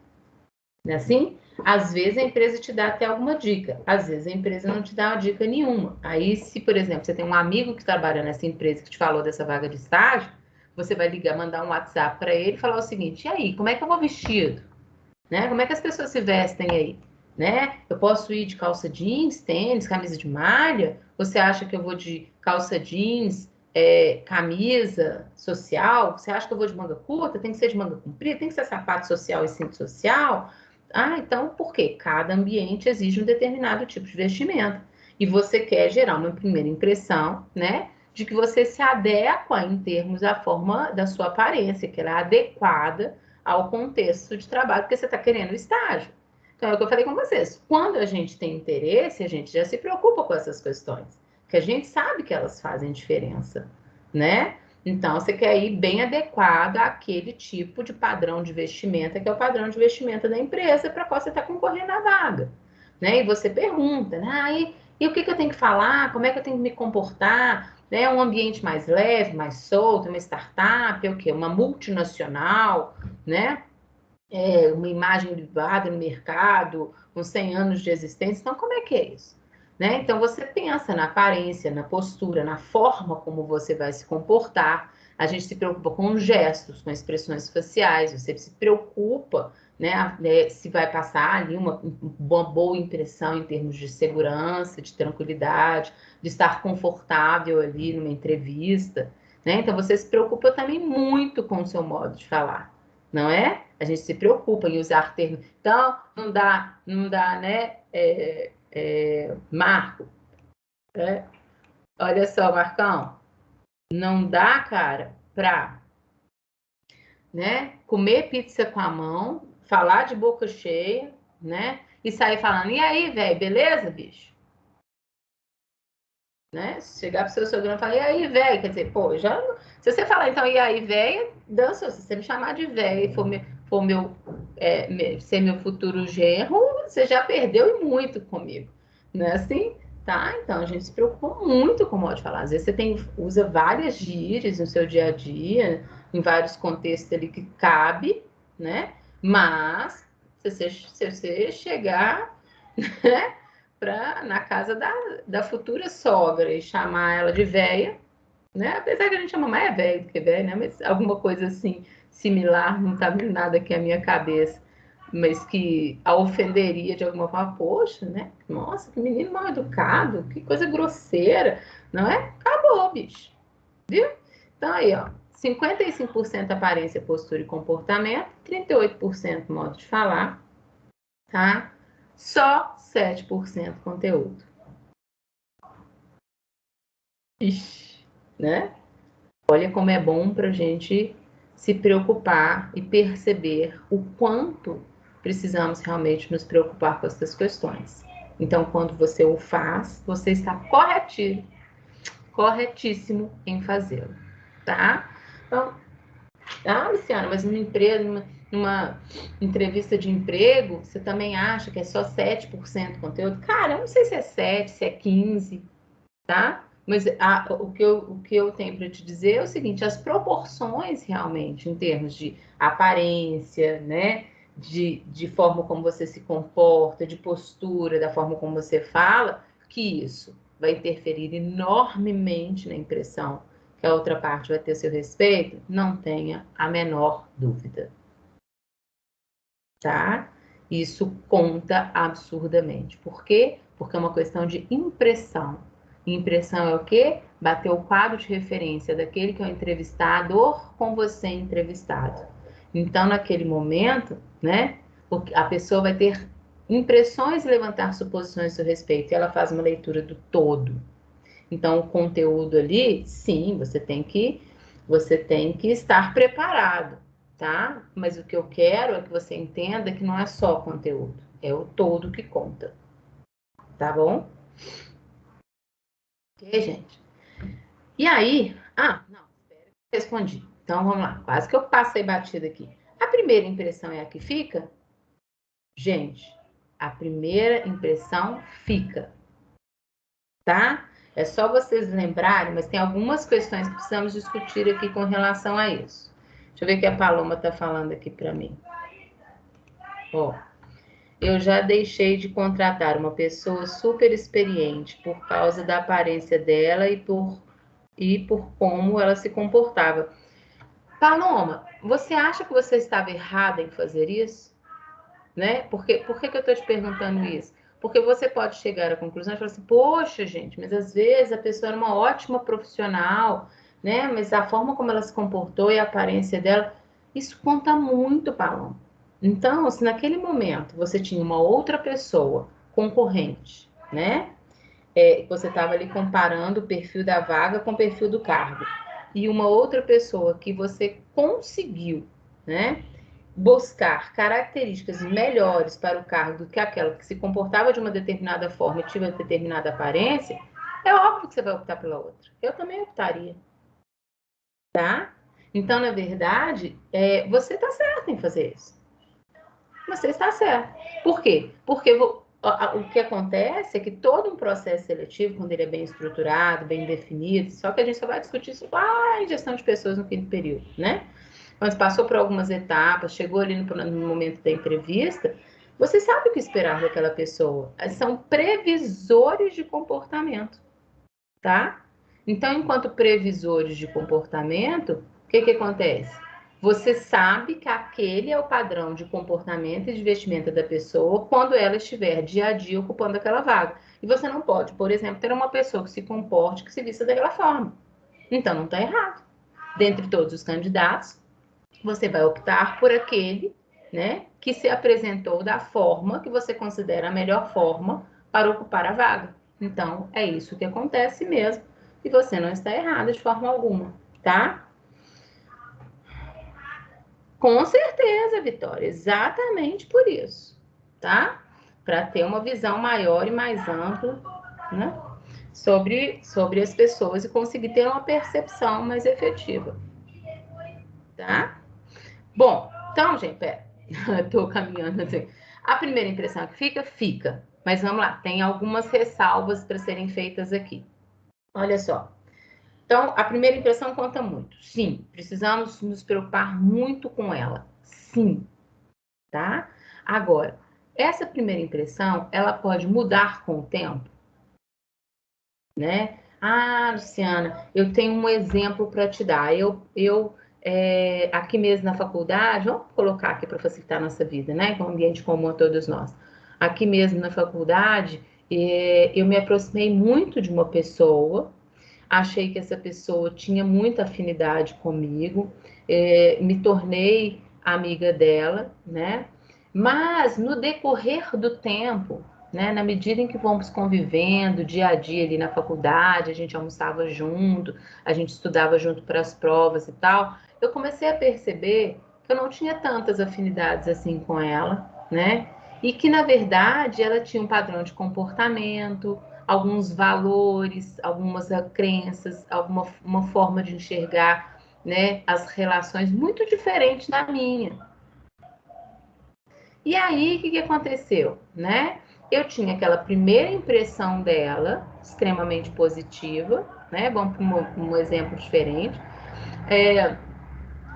Não é assim? Às vezes a empresa te dá até alguma dica, às vezes a empresa não te dá uma dica nenhuma. Aí, se, por exemplo, você tem um amigo que trabalha nessa empresa que te falou dessa vaga de estágio, você vai ligar, mandar um WhatsApp para ele e falar o seguinte: e aí, como é que eu vou vestido? Né? Como é que as pessoas se vestem aí? Né? Eu posso ir de calça jeans, tênis, camisa de malha? Você acha que eu vou de calça jeans, camisa social? Você acha que eu vou de manga curta? Tem que ser de manga comprida? Tem que ser sapato social e cinto social? Ah, então por quê? Cada ambiente exige um determinado tipo de vestimenta. E você quer gerar uma primeira impressão, né? De que você se adequa em termos da forma da sua aparência, que ela é adequada ao contexto de trabalho, porque você está querendo estágio. Então, é o que eu falei com vocês. Quando a gente tem interesse, a gente já se preocupa com essas questões, que a gente sabe que elas fazem diferença, né? Então, você quer ir bem adequado àquele tipo de padrão de vestimenta, que é o padrão de vestimenta da empresa para qual você está concorrendo à vaga, né? E você pergunta, né? E o que eu tenho que falar? Como é que eu tenho que me comportar? Né? Um ambiente mais leve, mais solto, uma startup, é o quê? Uma multinacional, né? Uma imagem elevada no mercado, uns 100 anos de existência. Então, como é que é isso? Né? Então, você pensa na aparência, na postura, na forma como você vai se comportar. A gente se preocupa com gestos, com expressões faciais, você se preocupa, né, se vai passar ali uma boa impressão em termos de segurança, de tranquilidade, de estar confortável ali numa entrevista. Né? Então, você se preocupa também muito com o seu modo de falar, não é? A gente se preocupa em usar termos. Então, não dá, né? Marco, né? Olha só, Marcão, não dá, cara, pra, né, comer pizza com a mão, falar de boca cheia, né? E sair falando, e aí, velho, beleza, bicho? Né? Se chegar pro seu sogro e falar, e aí, velho? Quer dizer, pô, já. Se você falar, então, e aí, velho, dança. Se você me chamar de velho e ser meu futuro genro, você já perdeu e muito comigo. Não é assim? Tá? Então, a gente se preocupa muito com o modo de falar. Às vezes você usa várias gírias no seu dia a dia, em vários contextos ali que cabe, né? Mas, se você chegar, na casa da futura sogra e chamar ela de véia, né? Apesar que a gente chama mais é velho do que velho, né? Mas alguma coisa assim, similar, não tá vindo nada aqui à minha cabeça, mas que a ofenderia de alguma forma, poxa, né? Nossa, que menino mal educado, que coisa grosseira, não é? Acabou, bicho, viu? Então aí, ó, 55% aparência, postura e comportamento, 38% modo de falar, tá? Só 7% conteúdo. Ixi, né? Olha como é bom para a gente se preocupar e perceber o quanto precisamos realmente nos preocupar com essas questões. Então, quando você o faz, você está corretíssimo em fazê-lo, tá? Então, Luciana, mas numa empresa, numa entrevista de emprego, você também acha que é só 7% conteúdo? Cara, eu não sei se é 7, se é 15, tá? Mas o que eu tenho para te dizer é o seguinte: as proporções realmente, em termos de aparência, né? De forma como você se comporta, de postura, da forma como você fala, que isso vai interferir enormemente na impressão que a outra parte vai ter a seu respeito, não tenha a menor dúvida, tá? Isso conta absurdamente. Por quê? Porque é uma questão de impressão. E impressão é o quê? Bater o quadro de referência daquele que é o entrevistador com você entrevistado. Então, naquele momento, né, a pessoa vai ter impressões e levantar suposições a seu respeito. E ela faz uma leitura do todo. Então, o conteúdo ali, sim, você tem que estar preparado, tá? Mas o que eu quero é que você entenda que não é só conteúdo, é o todo que conta, tá bom? Ok, gente? E aí, não, espera, respondi. Então, vamos lá, quase que eu passei batida aqui. A primeira impressão é a que fica? Gente, a primeira impressão fica, tá? É só vocês lembrarem, mas tem algumas questões que precisamos discutir aqui com relação a isso. Deixa eu ver o que a Paloma está falando aqui para mim. Ó, eu já deixei de contratar uma pessoa super experiente por causa da aparência dela e por como ela se comportava. Paloma, você acha que você estava errada em fazer isso? Né? Por que eu estou te perguntando isso? Porque você pode chegar à conclusão e falar assim, poxa, gente, mas às vezes a pessoa era uma ótima profissional, né? Mas a forma como ela se comportou e a aparência dela, isso conta muito, Paloma. Então, se naquele momento você tinha uma outra pessoa concorrente, né? Você estava ali comparando o perfil da vaga com o perfil do cargo, e uma outra pessoa que você conseguiu, né? Buscar características melhores para o cargo do que aquela que se comportava de uma determinada forma e tinha determinada aparência, é óbvio que você vai optar pela outra. Eu também optaria, tá? Então, na verdade, você está certo em fazer isso. Você está certo. Por quê? Porque o que acontece é que todo um processo seletivo, quando ele é bem estruturado, bem definido, só que a gente só vai discutir isso lá em gestão de pessoas no quinto período, né? Quando passou por algumas etapas, chegou ali no momento da entrevista, você sabe o que esperar daquela pessoa. São previsores de comportamento, tá? Então, enquanto previsores de comportamento, o que acontece? Você sabe que aquele é o padrão de comportamento e de vestimenta da pessoa quando ela estiver dia a dia ocupando aquela vaga. E você não pode, por exemplo, ter uma pessoa que se comporte, que se vista daquela forma. Então, não está errado. Dentre todos os candidatos, você vai optar por aquele, né, que se apresentou da forma que você considera a melhor forma para ocupar a vaga. Então, é isso que acontece mesmo, e você não está errada de forma alguma, tá? Com certeza, Vitória, exatamente por isso, tá? Para ter uma visão maior e mais ampla, né, sobre as pessoas e conseguir ter uma percepção mais efetiva, tá? Bom, então, gente, pera. Estou caminhando assim. A primeira impressão que fica, fica. Mas vamos lá, tem algumas ressalvas para serem feitas aqui. Olha só. Então, a primeira impressão conta muito. Sim, precisamos nos preocupar muito com ela. Sim, tá? Agora, essa primeira impressão, ela pode mudar com o tempo, né? Ah, Luciana, eu tenho um exemplo para te dar. Aqui mesmo na faculdade, vamos colocar aqui para facilitar a nossa vida, né? Que é um ambiente comum a todos nós. Aqui mesmo na faculdade, eu me aproximei muito de uma pessoa, achei que essa pessoa tinha muita afinidade comigo, me tornei amiga dela, né? Mas no decorrer do tempo, né, na medida em que vamos convivendo, dia a dia ali na faculdade, a gente almoçava junto, a gente estudava junto para as provas e tal, eu comecei a perceber que eu não tinha tantas afinidades assim com ela, né? E que na verdade ela tinha um padrão de comportamento, alguns valores, algumas crenças, uma forma de enxergar, né, as relações muito diferente da minha. E aí, o que aconteceu, né? Eu tinha aquela primeira impressão dela, extremamente positiva, né? Vamos para um exemplo diferente.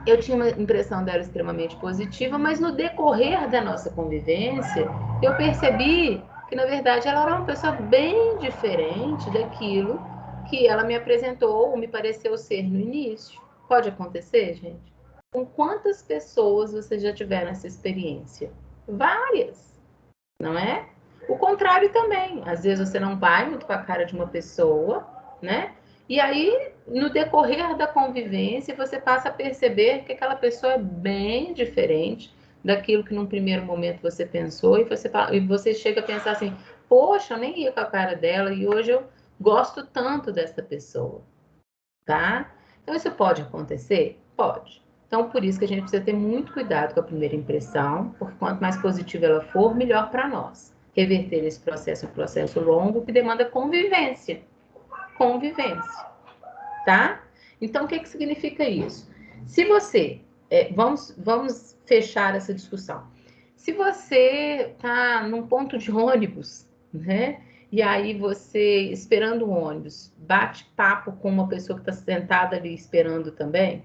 Eu tinha uma impressão dela extremamente positiva, mas no decorrer da nossa convivência, eu percebi que, na verdade, ela era uma pessoa bem diferente daquilo que ela me apresentou ou me pareceu ser no início. Pode acontecer, gente? Com quantas pessoas vocês já tiveram essa experiência? Várias, não é? O contrário também. Às vezes você não vai muito com a cara de uma pessoa, né? E aí, no decorrer da convivência, você passa a perceber que aquela pessoa é bem diferente daquilo que num primeiro momento você pensou, e você chega a pensar assim, poxa, eu nem ia com a cara dela, e hoje eu gosto tanto dessa pessoa, tá? Então, isso pode acontecer? Pode. Então, por isso que a gente precisa ter muito cuidado com a primeira impressão, porque quanto mais positiva ela for, melhor para nós. Reverter esse processo é um processo longo que demanda convivência. Convivência, tá? Então, o que significa isso? Se você, vamos fechar essa discussão. Se você está num ponto de ônibus, né? E aí você, esperando o ônibus, bate papo com uma pessoa que está sentada ali esperando também,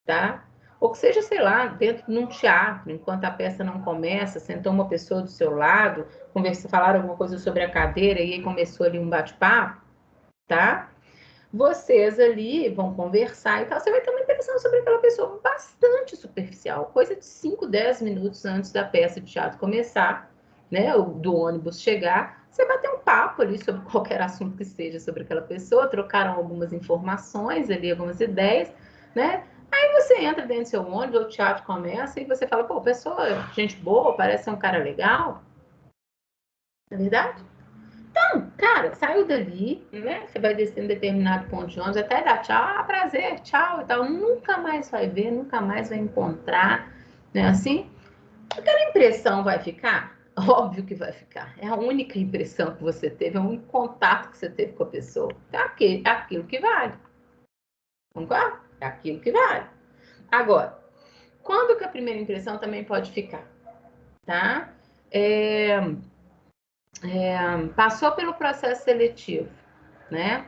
tá? Ou que seja, sei lá, dentro de um teatro, enquanto a peça não começa, sentou uma pessoa do seu lado, falaram alguma coisa sobre a cadeira e aí começou ali um bate-papo, tá? Vocês ali vão conversar e tal, você vai ter uma impressão sobre aquela pessoa bastante superficial, coisa de 5, 10 minutos antes da peça de teatro começar, né, do ônibus chegar, você vai ter um papo ali sobre qualquer assunto que seja sobre aquela pessoa, trocaram algumas informações ali, algumas ideias, né, aí você entra dentro do seu ônibus, o teatro começa e você fala, pô, pessoa, gente boa, parece ser um cara legal, não é verdade? Cara, saiu dali, né? Você vai descer em determinado ponto de ônibus, até dar tchau, prazer, tchau e tal. Nunca mais vai ver, nunca mais vai encontrar, né? Assim, aquela impressão vai ficar? Óbvio que vai ficar. É a única impressão que você teve, é o único contato que você teve com a pessoa. É aquilo que vale. Concorda? É aquilo que vale. Agora, quando que a primeira impressão também pode ficar? Tá? É, passou pelo processo seletivo, né?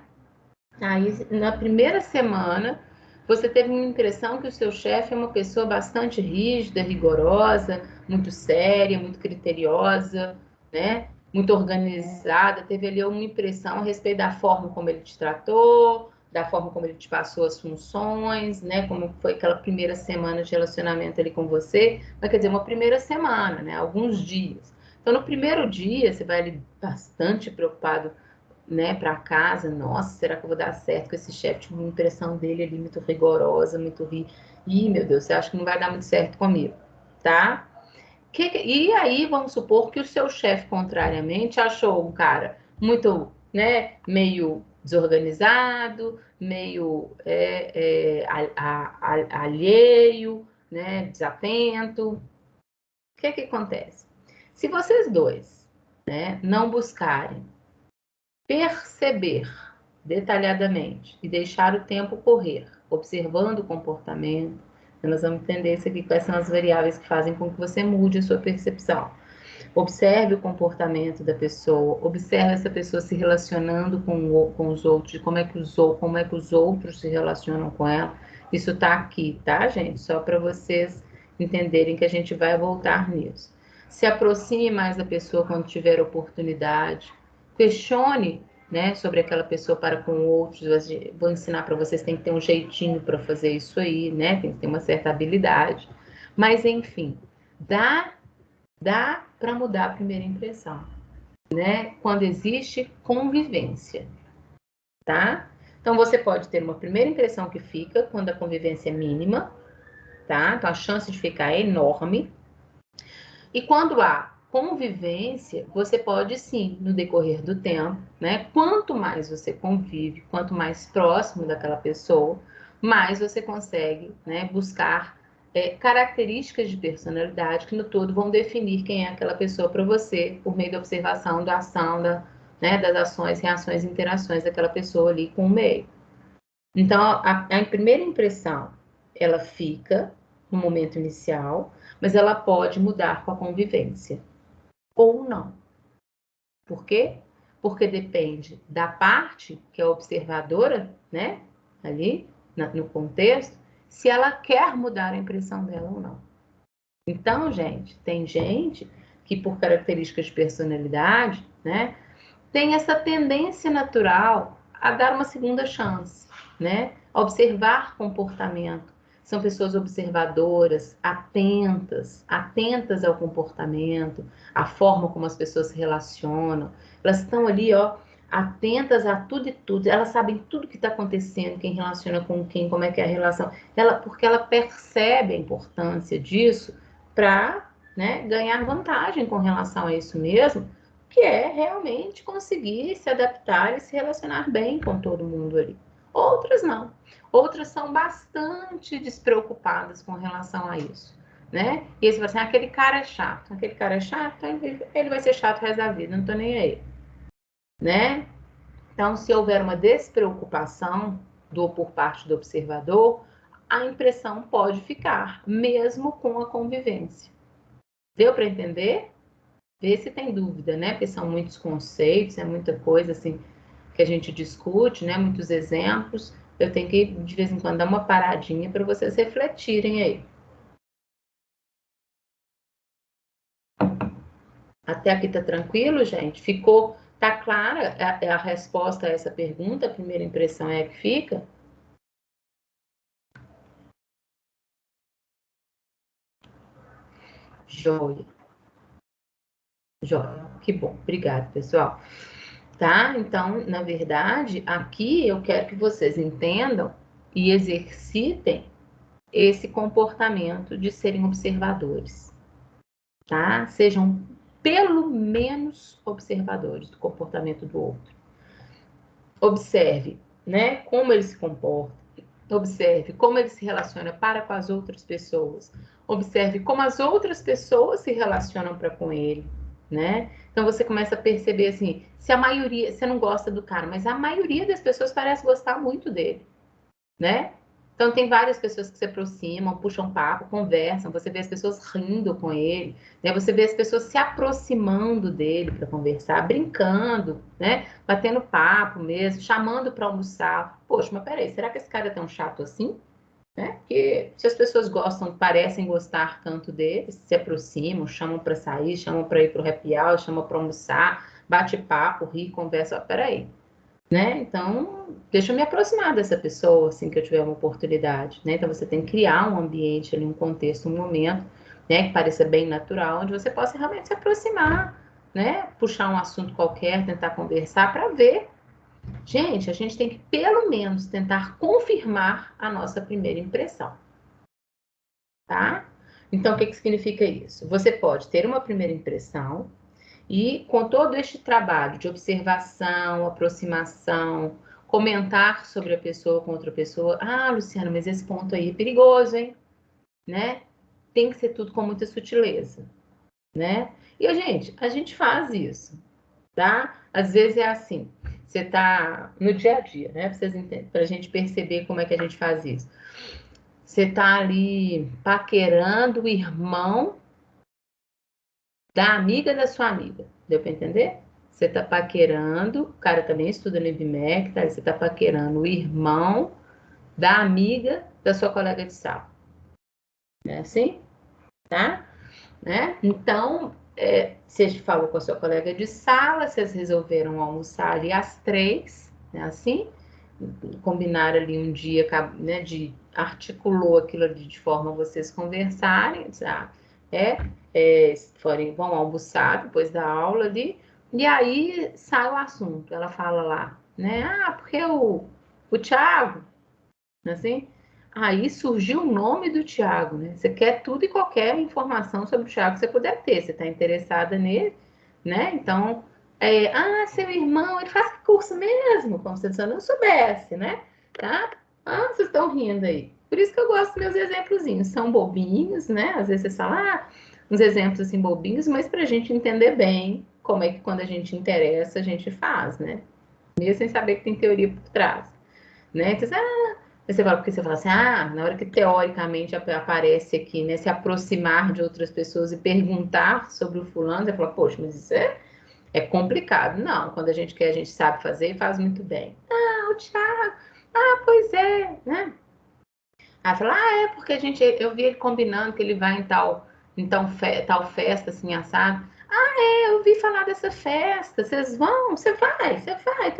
Aí, na primeira semana, você teve uma impressão que o seu chefe é uma pessoa bastante rígida, rigorosa, muito séria, muito criteriosa, né? Muito organizada. Teve ali uma impressão a respeito da forma como ele te tratou, da forma como ele te passou as funções, né? Como foi aquela primeira semana de relacionamento ali com você. Mas quer dizer, uma primeira semana, né? Alguns dias. Então, no primeiro dia, você vai ali bastante preocupado, né, para casa. Nossa, será que eu vou dar certo com esse chefe? Tive uma impressão dele ali muito rigorosa, muito Ih, meu Deus, você acha que não vai dar muito certo comigo, tá? E aí, vamos supor que o seu chefe, contrariamente, achou um cara muito, né, meio desorganizado, meio alheio, né, desatento. O que acontece? Se vocês dois, né, não buscarem perceber detalhadamente e deixar o tempo correr, observando o comportamento, nós vamos entender isso aqui, quais são as variáveis que fazem com que você mude a sua percepção. Observe o comportamento da pessoa, observe essa pessoa se relacionando com os outros, como é que os outros se relacionam com ela. Isso tá aqui, tá, gente? Só para vocês entenderem que a gente vai voltar nisso. Se aproxime mais da pessoa quando tiver oportunidade. Questione né, sobre aquela pessoa para com outros. Vou ensinar para vocês, tem que ter um jeitinho para fazer isso aí, né? Tem que ter uma certa habilidade. Mas, enfim, dá para mudar a primeira impressão, né? Quando existe convivência, tá? Então, você pode ter uma primeira impressão que fica quando a convivência é mínima, tá? Então, a chance de ficar é enorme. E quando há convivência, você pode sim, no decorrer do tempo, né? Quanto mais você convive, quanto mais próximo daquela pessoa, mais você consegue, né, buscar características de personalidade que no todo vão definir quem é aquela pessoa para você, por meio da observação, da ação, né, das ações, reações, interações daquela pessoa ali com o meio. Então, a primeira impressão, ela fica no momento inicial, mas ela pode mudar com a convivência, ou não. Por quê? Porque depende da parte que é observadora, né, ali no contexto, se ela quer mudar a impressão dela ou não. Então, gente, tem gente que por características de personalidade, né, tem essa tendência natural a dar uma segunda chance, né? A observar comportamento. São pessoas observadoras, atentas ao comportamento, à forma como as pessoas se relacionam. Elas estão ali, ó, atentas a tudo e tudo. Elas sabem tudo que está acontecendo, quem relaciona com quem, como é que é a relação. Porque ela percebe a importância disso para, né, ganhar vantagem com relação a isso mesmo, que é realmente conseguir se adaptar e se relacionar bem com todo mundo ali. Outras não. Outras são bastante despreocupadas com relação a isso, né? E aí você fala assim, aquele cara é chato, ele vai ser chato o resto da vida, não tô nem aí, né? Então, se houver uma despreocupação por parte do observador, a impressão pode ficar, mesmo com a convivência. Deu para entender? Vê se tem dúvida, né? Porque são muitos conceitos, é muita coisa assim que a gente discute, né? Muitos exemplos. Eu tenho que de vez em quando dar uma paradinha para vocês refletirem aí. Até aqui tá tranquilo, gente? Tá clara a resposta a essa pergunta? A primeira impressão é a que fica? Joia, joia. Que bom. Obrigada, pessoal. Tá? Então, na verdade, aqui eu quero que vocês entendam e exercitem esse comportamento de serem observadores, tá? Sejam pelo menos observadores do comportamento do outro. Observe, né, como ele se comporta. Observe como ele se relaciona para com as outras pessoas. Observe como as outras pessoas se relacionam para com ele, né? Então você começa a perceber assim, se a maioria, você não gosta do cara, mas a maioria das pessoas parece gostar muito dele, né? Então, tem várias pessoas que se aproximam, puxam papo, conversam, você vê as pessoas rindo com ele, né? Você vê as pessoas se aproximando dele para conversar, brincando, né? Batendo papo mesmo, chamando para almoçar. Poxa, mas peraí, será que esse cara é tão chato assim? Né? Porque se as pessoas gostam, parecem gostar tanto dele, se aproximam, chamam para sair, chamam para ir para o happy hour, chamam para almoçar, bate papo, ri, conversa, ó, peraí, né? Então, deixa eu me aproximar dessa pessoa, assim que eu tiver uma oportunidade, né? Então, você tem que criar um ambiente ali, um contexto, um momento, né, que pareça bem natural, onde você possa realmente se aproximar, né? Puxar um assunto qualquer, tentar conversar para ver. Gente, a gente tem que pelo menos tentar confirmar a nossa primeira impressão, tá? Então, o que que significa isso? Você pode ter uma primeira impressão, e com todo este trabalho de observação, aproximação, comentar sobre a pessoa com outra pessoa, ah, Luciana, mas esse ponto aí é perigoso, hein? Né? Tem que ser tudo com muita sutileza, né? E a gente faz isso, tá? Às vezes é assim, você tá no dia a dia, né? Pra vocês entenderem, pra gente perceber como é que a gente faz isso. Você tá ali paquerando o irmão da amiga da sua amiga. Deu para entender? Você tá paquerando, o cara também estuda no IBMEC, tá? Você tá paquerando o irmão da amiga da sua colega de sala. Não é assim? Tá? Né? Então, você falou com a sua colega de sala, vocês resolveram almoçar ali às 3, né, assim, combinaram ali um dia, né, articulou aquilo ali de forma a vocês conversarem, vão almoçar depois da aula ali, e aí sai o assunto, ela fala lá, né, porque o Thiago, assim, aí surgiu o nome do Thiago, né? Você quer tudo e qualquer informação sobre o Thiago que você puder ter. Você está interessada nele, né? Então, seu irmão, ele faz que curso mesmo? Como se você não soubesse, né? Tá? Vocês estão rindo aí. Por isso que eu gosto dos meus exemplozinhos. São bobinhos, né? Às vezes você fala, uns exemplos assim bobinhos, mas para a gente entender bem como é que quando a gente interessa, a gente faz, né? Mesmo sem saber que tem teoria por trás, né? Então, você fala, porque você fala assim, na hora que teoricamente aparece aqui, né, se aproximar de outras pessoas e perguntar sobre o fulano, você fala, poxa, mas isso é complicado. Não, quando a gente quer, a gente sabe fazer e faz muito bem. O Thiago, pois é, né? Aí fala, porque eu vi ele combinando que ele vai tal festa, assim, assado. Eu vi falar dessa festa, vocês vão? Você vai, você vai.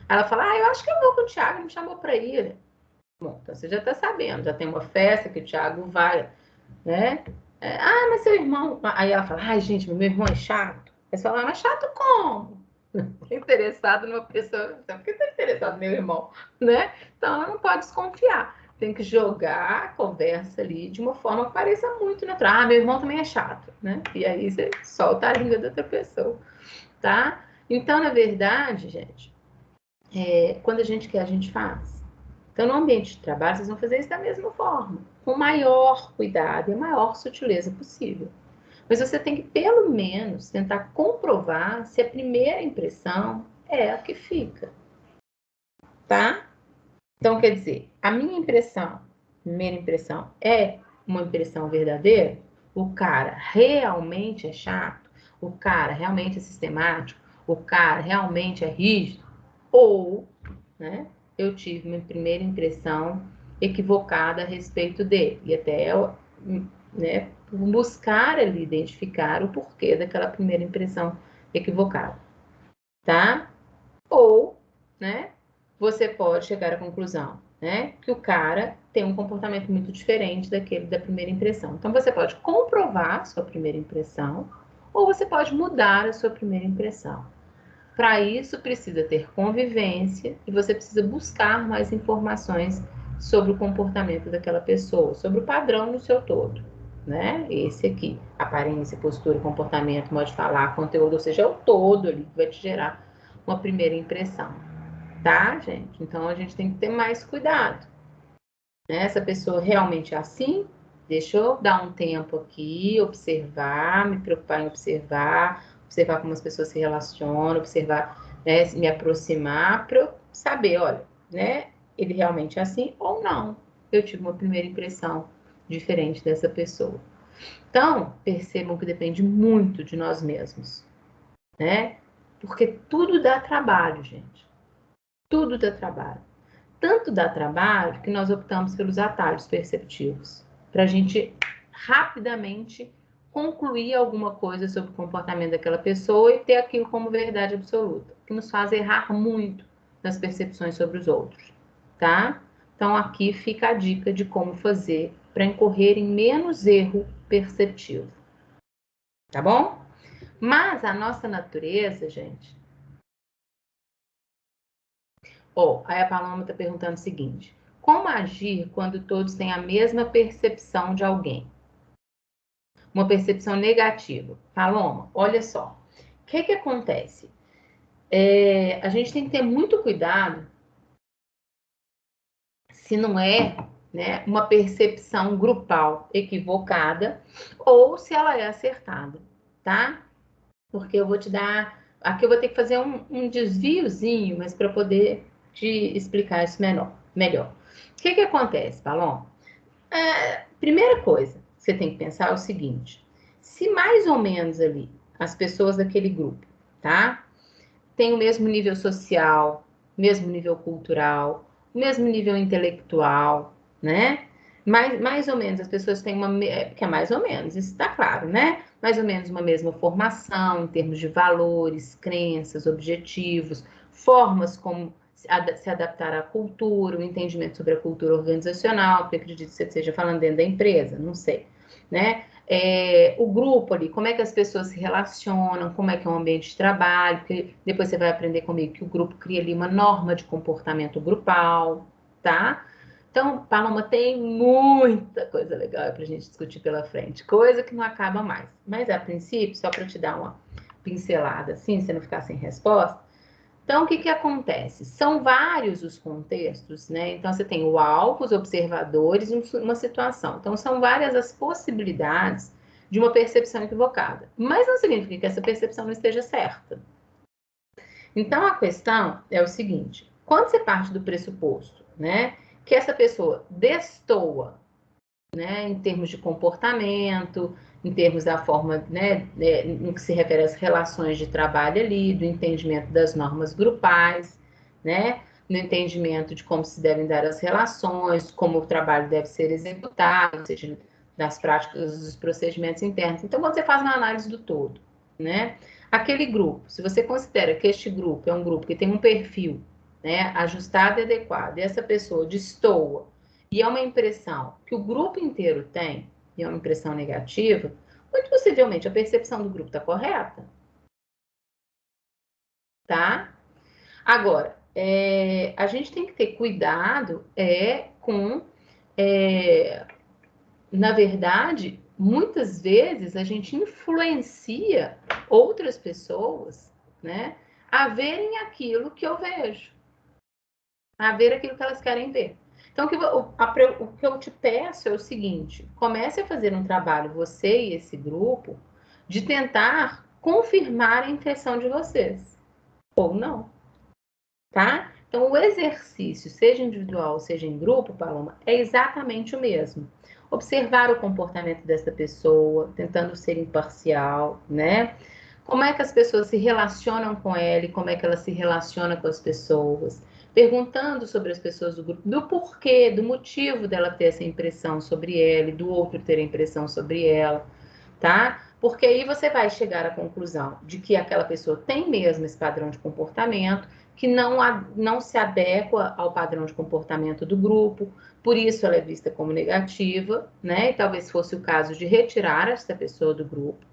Ela fala, eu acho que eu vou com o Thiago, ele me chamou pra ir. Bom, então você já está sabendo, já tem uma festa que o Thiago vai, né? Mas seu irmão. Aí ela fala, gente, meu irmão é chato. Aí você fala, mas chato como? Interessado numa pessoa, por que está interessado no meu irmão, né? Então ela não pode desconfiar. Tem que jogar a conversa ali de uma forma que pareça muito natural. Meu irmão também é chato, né? E aí você solta a língua da outra pessoa, tá? Então, na verdade, gente, quando a gente quer, a gente faz. Então, no ambiente de trabalho, vocês vão fazer isso da mesma forma, com o maior cuidado e a maior sutileza possível. Mas você tem que, pelo menos, tentar comprovar se a primeira impressão é a que fica, tá? Então, quer dizer, a minha impressão, primeira impressão, é uma impressão verdadeira? O cara realmente é chato? O cara realmente é sistemático? O cara realmente é rígido? Ou, né, eu tive uma primeira impressão equivocada a respeito dele. E até, né, buscar ali, identificar o porquê daquela primeira impressão equivocada, tá? Ou, né, você pode chegar à conclusão, né, que o cara tem um comportamento muito diferente daquele da primeira impressão. Então, você pode comprovar a sua primeira impressão, ou você pode mudar a sua primeira impressão. Para isso, precisa ter convivência e você precisa buscar mais informações sobre o comportamento daquela pessoa, sobre o padrão no seu todo, né? Esse aqui, aparência, postura, comportamento, modo de falar, conteúdo, ou seja, é o todo ali que vai te gerar uma primeira impressão, tá, gente? Então, a gente tem que ter mais cuidado, né? Essa pessoa realmente é assim? Deixa eu dar um tempo aqui, observar, me preocupar em observar como as pessoas se relacionam, observar, né, me aproximar para eu saber, olha, né, ele realmente é assim ou não. Eu tive uma primeira impressão diferente dessa pessoa. Então, percebam que depende muito de nós mesmos, né? Porque tudo dá trabalho, gente. Tudo dá trabalho. Tanto dá trabalho que nós optamos pelos atalhos perceptivos, para a gente rapidamente concluir alguma coisa sobre o comportamento daquela pessoa e ter aquilo como verdade absoluta, que nos faz errar muito nas percepções sobre os outros, tá? Então aqui fica a dica de como fazer para incorrer em menos erro perceptivo, tá bom? Mas a nossa natureza, gente, aí a Paloma está perguntando o seguinte: como agir quando todos têm a mesma percepção de alguém? Uma percepção negativa. Paloma, olha só. O que acontece? A gente tem que ter muito cuidado se não é, né, uma percepção grupal equivocada ou se ela é acertada, tá? Porque eu vou te dar. Aqui eu vou ter que fazer um desviozinho, mas para poder te explicar isso melhor. O que acontece, Paloma? Primeira coisa que você tem que pensar é o seguinte: se mais ou menos ali as pessoas daquele grupo, tá? Tem o mesmo nível social, mesmo nível cultural, mesmo nível intelectual, né? Mais ou menos, as pessoas têm que é mais ou menos, isso está claro, né? Mais ou menos uma mesma formação em termos de valores, crenças, objetivos, formas como se adaptar à cultura, o entendimento sobre a cultura organizacional, porque acredito que você esteja falando dentro da empresa, não sei, né? O grupo ali, como é que as pessoas se relacionam, como é que é o ambiente de trabalho, porque depois você vai aprender comigo que o grupo cria ali uma norma de comportamento grupal, tá? Então, Paloma, tem muita coisa legal para a gente discutir pela frente, coisa que não acaba mais. Mas, a princípio, só para te dar uma pincelada, assim, você não ficar sem resposta. Então, o que acontece? São vários os contextos, né? Então, você tem o alvo, os observadores e uma situação. Então, são várias as possibilidades de uma percepção equivocada. Mas não significa que essa percepção não esteja certa. Então, a questão é o seguinte: quando você parte do pressuposto, né, que essa pessoa destoa, né, em termos de comportamento, em termos da forma, né, no que se refere às relações de trabalho ali, do entendimento das normas grupais, né, no entendimento de como se devem dar as relações, como o trabalho deve ser executado, ou seja, das práticas, dos procedimentos internos. Então, quando você faz uma análise do todo, né, aquele grupo, se você considera que este grupo é um grupo que tem um perfil, né, ajustado e adequado, e essa pessoa destoa, e é uma impressão que o grupo inteiro tem, e é uma impressão negativa, muito possivelmente a percepção do grupo está correta, tá? Agora, a gente tem que ter cuidado com, na verdade, muitas vezes a gente influencia outras pessoas, né, a verem aquilo que eu vejo, a ver aquilo que elas querem ver. Então, o que eu te peço é o seguinte: comece a fazer um trabalho, você e esse grupo, de tentar confirmar a impressão de vocês, ou não, tá? Então, o exercício, seja individual, seja em grupo, Paloma, é exatamente o mesmo. Observar o comportamento dessa pessoa, tentando ser imparcial, né? Como é que as pessoas se relacionam com ela e como é que ela se relaciona com as pessoas. Perguntando sobre as pessoas do grupo, do porquê, do motivo dela ter essa impressão sobre ela e do outro ter a impressão sobre ela, tá? Porque aí você vai chegar à conclusão de que aquela pessoa tem mesmo esse padrão de comportamento, que não se adequa ao padrão de comportamento do grupo, por isso ela é vista como negativa, né? E talvez fosse o caso de retirar essa pessoa do grupo,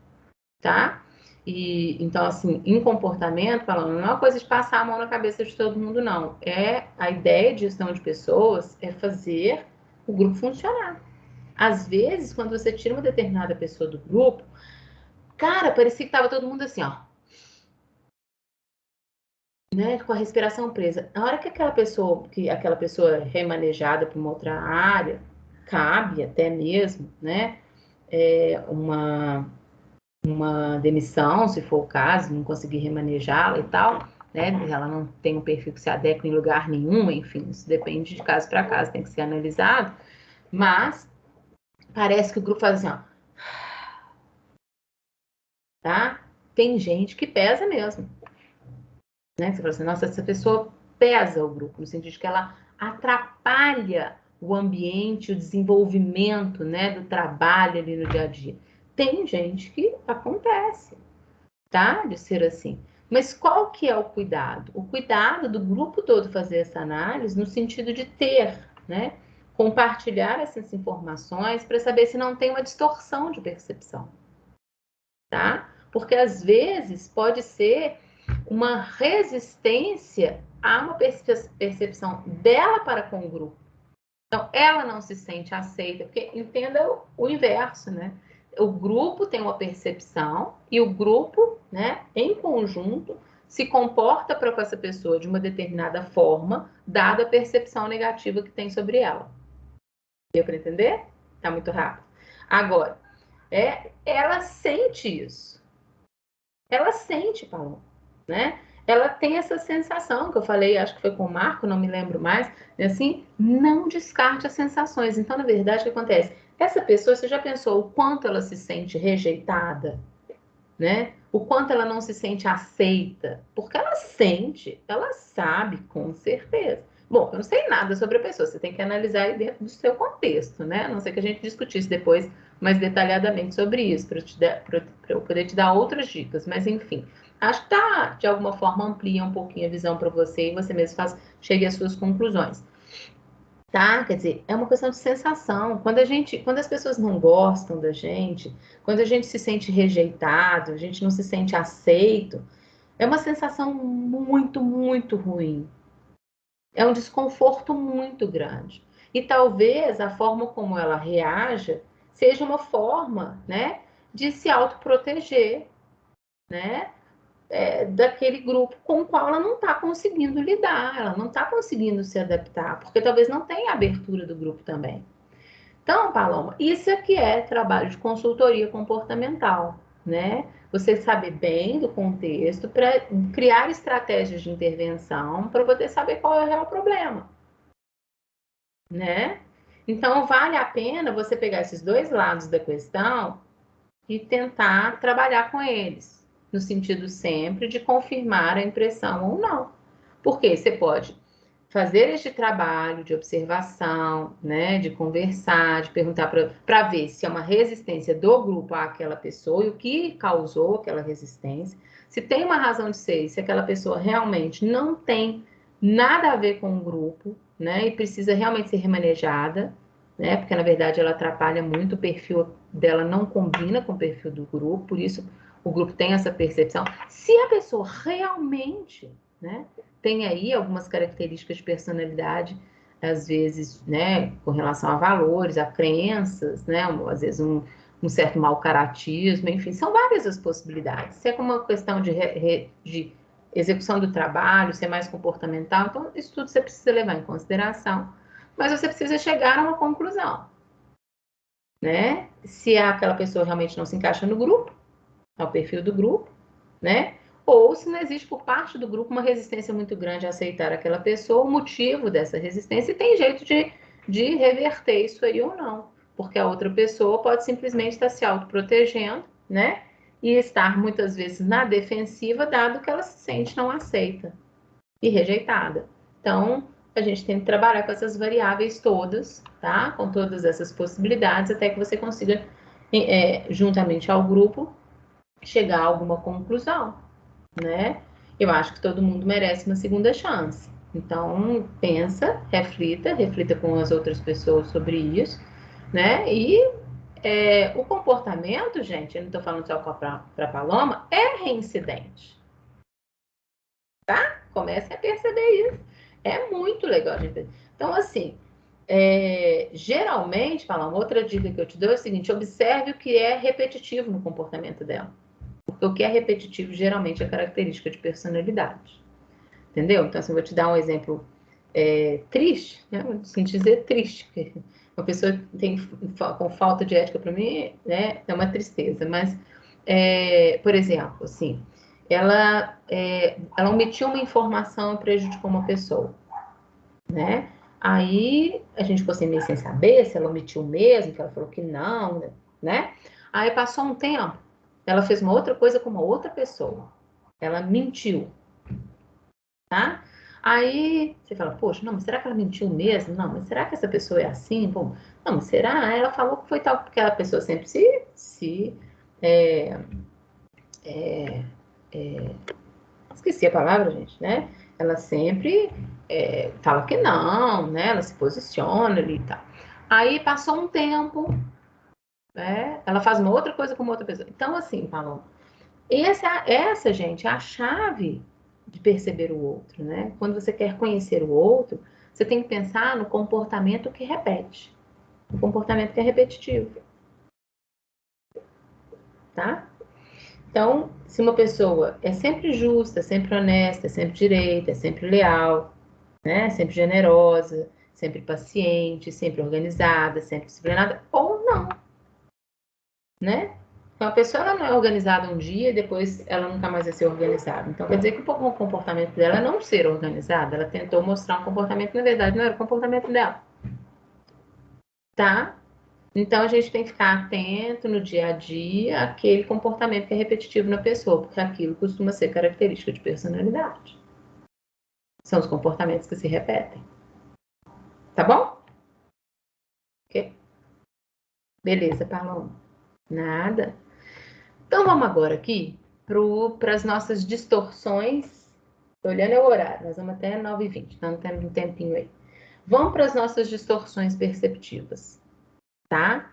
tá? E então, assim, em comportamento, falando, não é uma coisa de passar a mão na cabeça de todo mundo, não. A ideia de gestão de pessoas é fazer o grupo funcionar. Às vezes, quando você tira uma determinada pessoa do grupo, cara, parecia que tava todo mundo assim, ó, né, com a respiração presa. Na hora que aquela pessoa é remanejada para uma outra área, cabe até mesmo, né, uma demissão, se for o caso, não conseguir remanejá-la e tal, né? Ela não tem um perfil que se adequa em lugar nenhum, enfim, isso depende de caso para caso, tem que ser analisado, mas parece que o grupo faz assim, ó, tá? Tem gente que pesa mesmo, né? Você fala assim, nossa, essa pessoa pesa o grupo, no sentido de que ela atrapalha o ambiente, o desenvolvimento, né, do trabalho ali no dia a dia. Tem gente que acontece, tá? De ser assim. Mas qual que é o cuidado? O cuidado do grupo todo fazer essa análise no sentido de ter, né? Compartilhar essas informações para saber se não tem uma distorção de percepção, tá? Porque às vezes pode ser uma resistência a uma percepção dela para com o grupo. Então, ela não se sente aceita, porque entenda o inverso, né? O grupo tem uma percepção e o grupo, né, em conjunto, se comporta para com essa pessoa de uma determinada forma, dada a percepção negativa que tem sobre ela. Deu para entender? Tá muito rápido. Agora, ela sente isso. Ela sente, Paulo, né? Ela tem essa sensação que eu falei, acho que foi com o Marco, não me lembro mais, assim, não descarte as sensações. Então, na verdade, o que acontece? Essa pessoa, você já pensou o quanto ela se sente rejeitada, né? O quanto ela não se sente aceita? Porque ela sente, ela sabe, com certeza. Bom, eu não sei nada sobre a pessoa, você tem que analisar aí dentro do seu contexto, né? A não ser que a gente discutisse depois mais detalhadamente sobre isso, para eu poder te dar outras dicas, mas enfim. Acho que tá, de alguma forma, amplia um pouquinho a visão para você e você mesmo chegue às suas conclusões. Tá? Quer dizer, é uma questão de sensação. Quando as pessoas não gostam da gente, quando a gente se sente rejeitado, a gente não se sente aceito, é uma sensação muito, muito ruim. É um desconforto muito grande. E talvez a forma como ela reaja seja uma forma, né, de se autoproteger, né, daquele grupo com o qual ela não está conseguindo lidar, ela não está conseguindo se adaptar, porque talvez não tenha abertura do grupo também. Então, Paloma, isso aqui é trabalho de consultoria comportamental, né? Você saber bem do contexto para criar estratégias de intervenção para poder saber qual é o real problema, né? Então, vale a pena você pegar esses dois lados da questão e tentar trabalhar com eles, no sentido sempre de confirmar a impressão ou não. Porque você pode fazer este trabalho de observação, né, de conversar, de perguntar para ver se é uma resistência do grupo àquela pessoa e o que causou aquela resistência, se tem uma razão de ser, se aquela pessoa realmente não tem nada a ver com o grupo, né, e precisa realmente ser remanejada, né, porque na verdade ela atrapalha muito, o perfil dela não combina com o perfil do grupo, por isso o grupo tem essa percepção. Se a pessoa realmente, né, tem aí algumas características de personalidade, às vezes, né, com relação a valores, a crenças, né, às vezes um certo mau caratismo, enfim, são várias as possibilidades. Se é como uma questão de execução do trabalho, se é mais comportamental, então isso tudo você precisa levar em consideração, mas você precisa chegar a uma conclusão, né? Se aquela pessoa realmente não se encaixa no grupo, ao perfil do grupo, né? Ou se não existe por parte do grupo uma resistência muito grande a aceitar aquela pessoa, o motivo dessa resistência, e tem jeito de reverter isso aí ou não. Porque a outra pessoa pode simplesmente estar se autoprotegendo, né? E estar muitas vezes na defensiva, dado que ela se sente não aceita e rejeitada. Então, a gente tem que trabalhar com essas variáveis todas, tá? Com todas essas possibilidades, até que você consiga, juntamente ao grupo, chegar a alguma conclusão, né? Eu acho que todo mundo merece uma segunda chance. Então, pensa, reflita com as outras pessoas sobre isso, né? E o comportamento, gente, eu não estou falando só para Paloma, é reincidente, tá? Comece a perceber isso. É muito legal, gente. Então, assim, geralmente, Paloma, outra dica que eu te dou é o seguinte: observe o que é repetitivo no comportamento dela. Porque o que é repetitivo geralmente é característica de personalidade. Entendeu? Então, assim, eu vou te dar um exemplo triste, né? Sem dizer triste, porque uma pessoa tem com falta de ética para mim, né? É uma tristeza. Mas, por exemplo, assim, ela omitiu uma informação e prejudicou uma pessoa, né? Aí a gente ficou assim, meio sem saber se ela omitiu mesmo, que ela falou que não, né? Aí passou um tempo, ela fez uma outra coisa com uma outra pessoa. Ela mentiu, tá? Aí você fala, poxa, não, mas será que ela mentiu mesmo? Não, mas será que essa pessoa é assim? Bom, não, mas será? Aí ela falou que foi tal, porque a pessoa sempre é, é, esqueci a palavra, gente, né? Ela sempre fala que não, né? Ela se posiciona ali e tal. Aí passou um tempo, né? Ela faz uma outra coisa com uma outra pessoa. Então, assim, Paloma, essa, gente, é a chave de perceber o outro, né? Quando você quer conhecer o outro, você tem que pensar no comportamento que repete, no comportamento que é repetitivo, tá? Então, se uma pessoa é sempre justa, é sempre honesta, é sempre direita, é sempre leal, né? Sempre generosa, sempre paciente, sempre organizada, sempre disciplinada, ou não, né? Então, a pessoa ela não é organizada um dia e depois ela nunca mais vai ser organizada. Então, quer dizer que o comportamento dela é não ser organizada. Ela tentou mostrar um comportamento que, na verdade, não era o comportamento dela, tá? Então, a gente tem que ficar atento no dia a dia àquele comportamento que é repetitivo na pessoa, porque aquilo costuma ser característica de personalidade. São os comportamentos que se repetem. Tá bom? Ok. Beleza, Paloma. Nada. Então, vamos agora aqui para as nossas distorções. Tô olhando o horário, nós vamos até 9h20, então temos um tempinho aí. Vamos para as nossas distorções perceptivas, tá?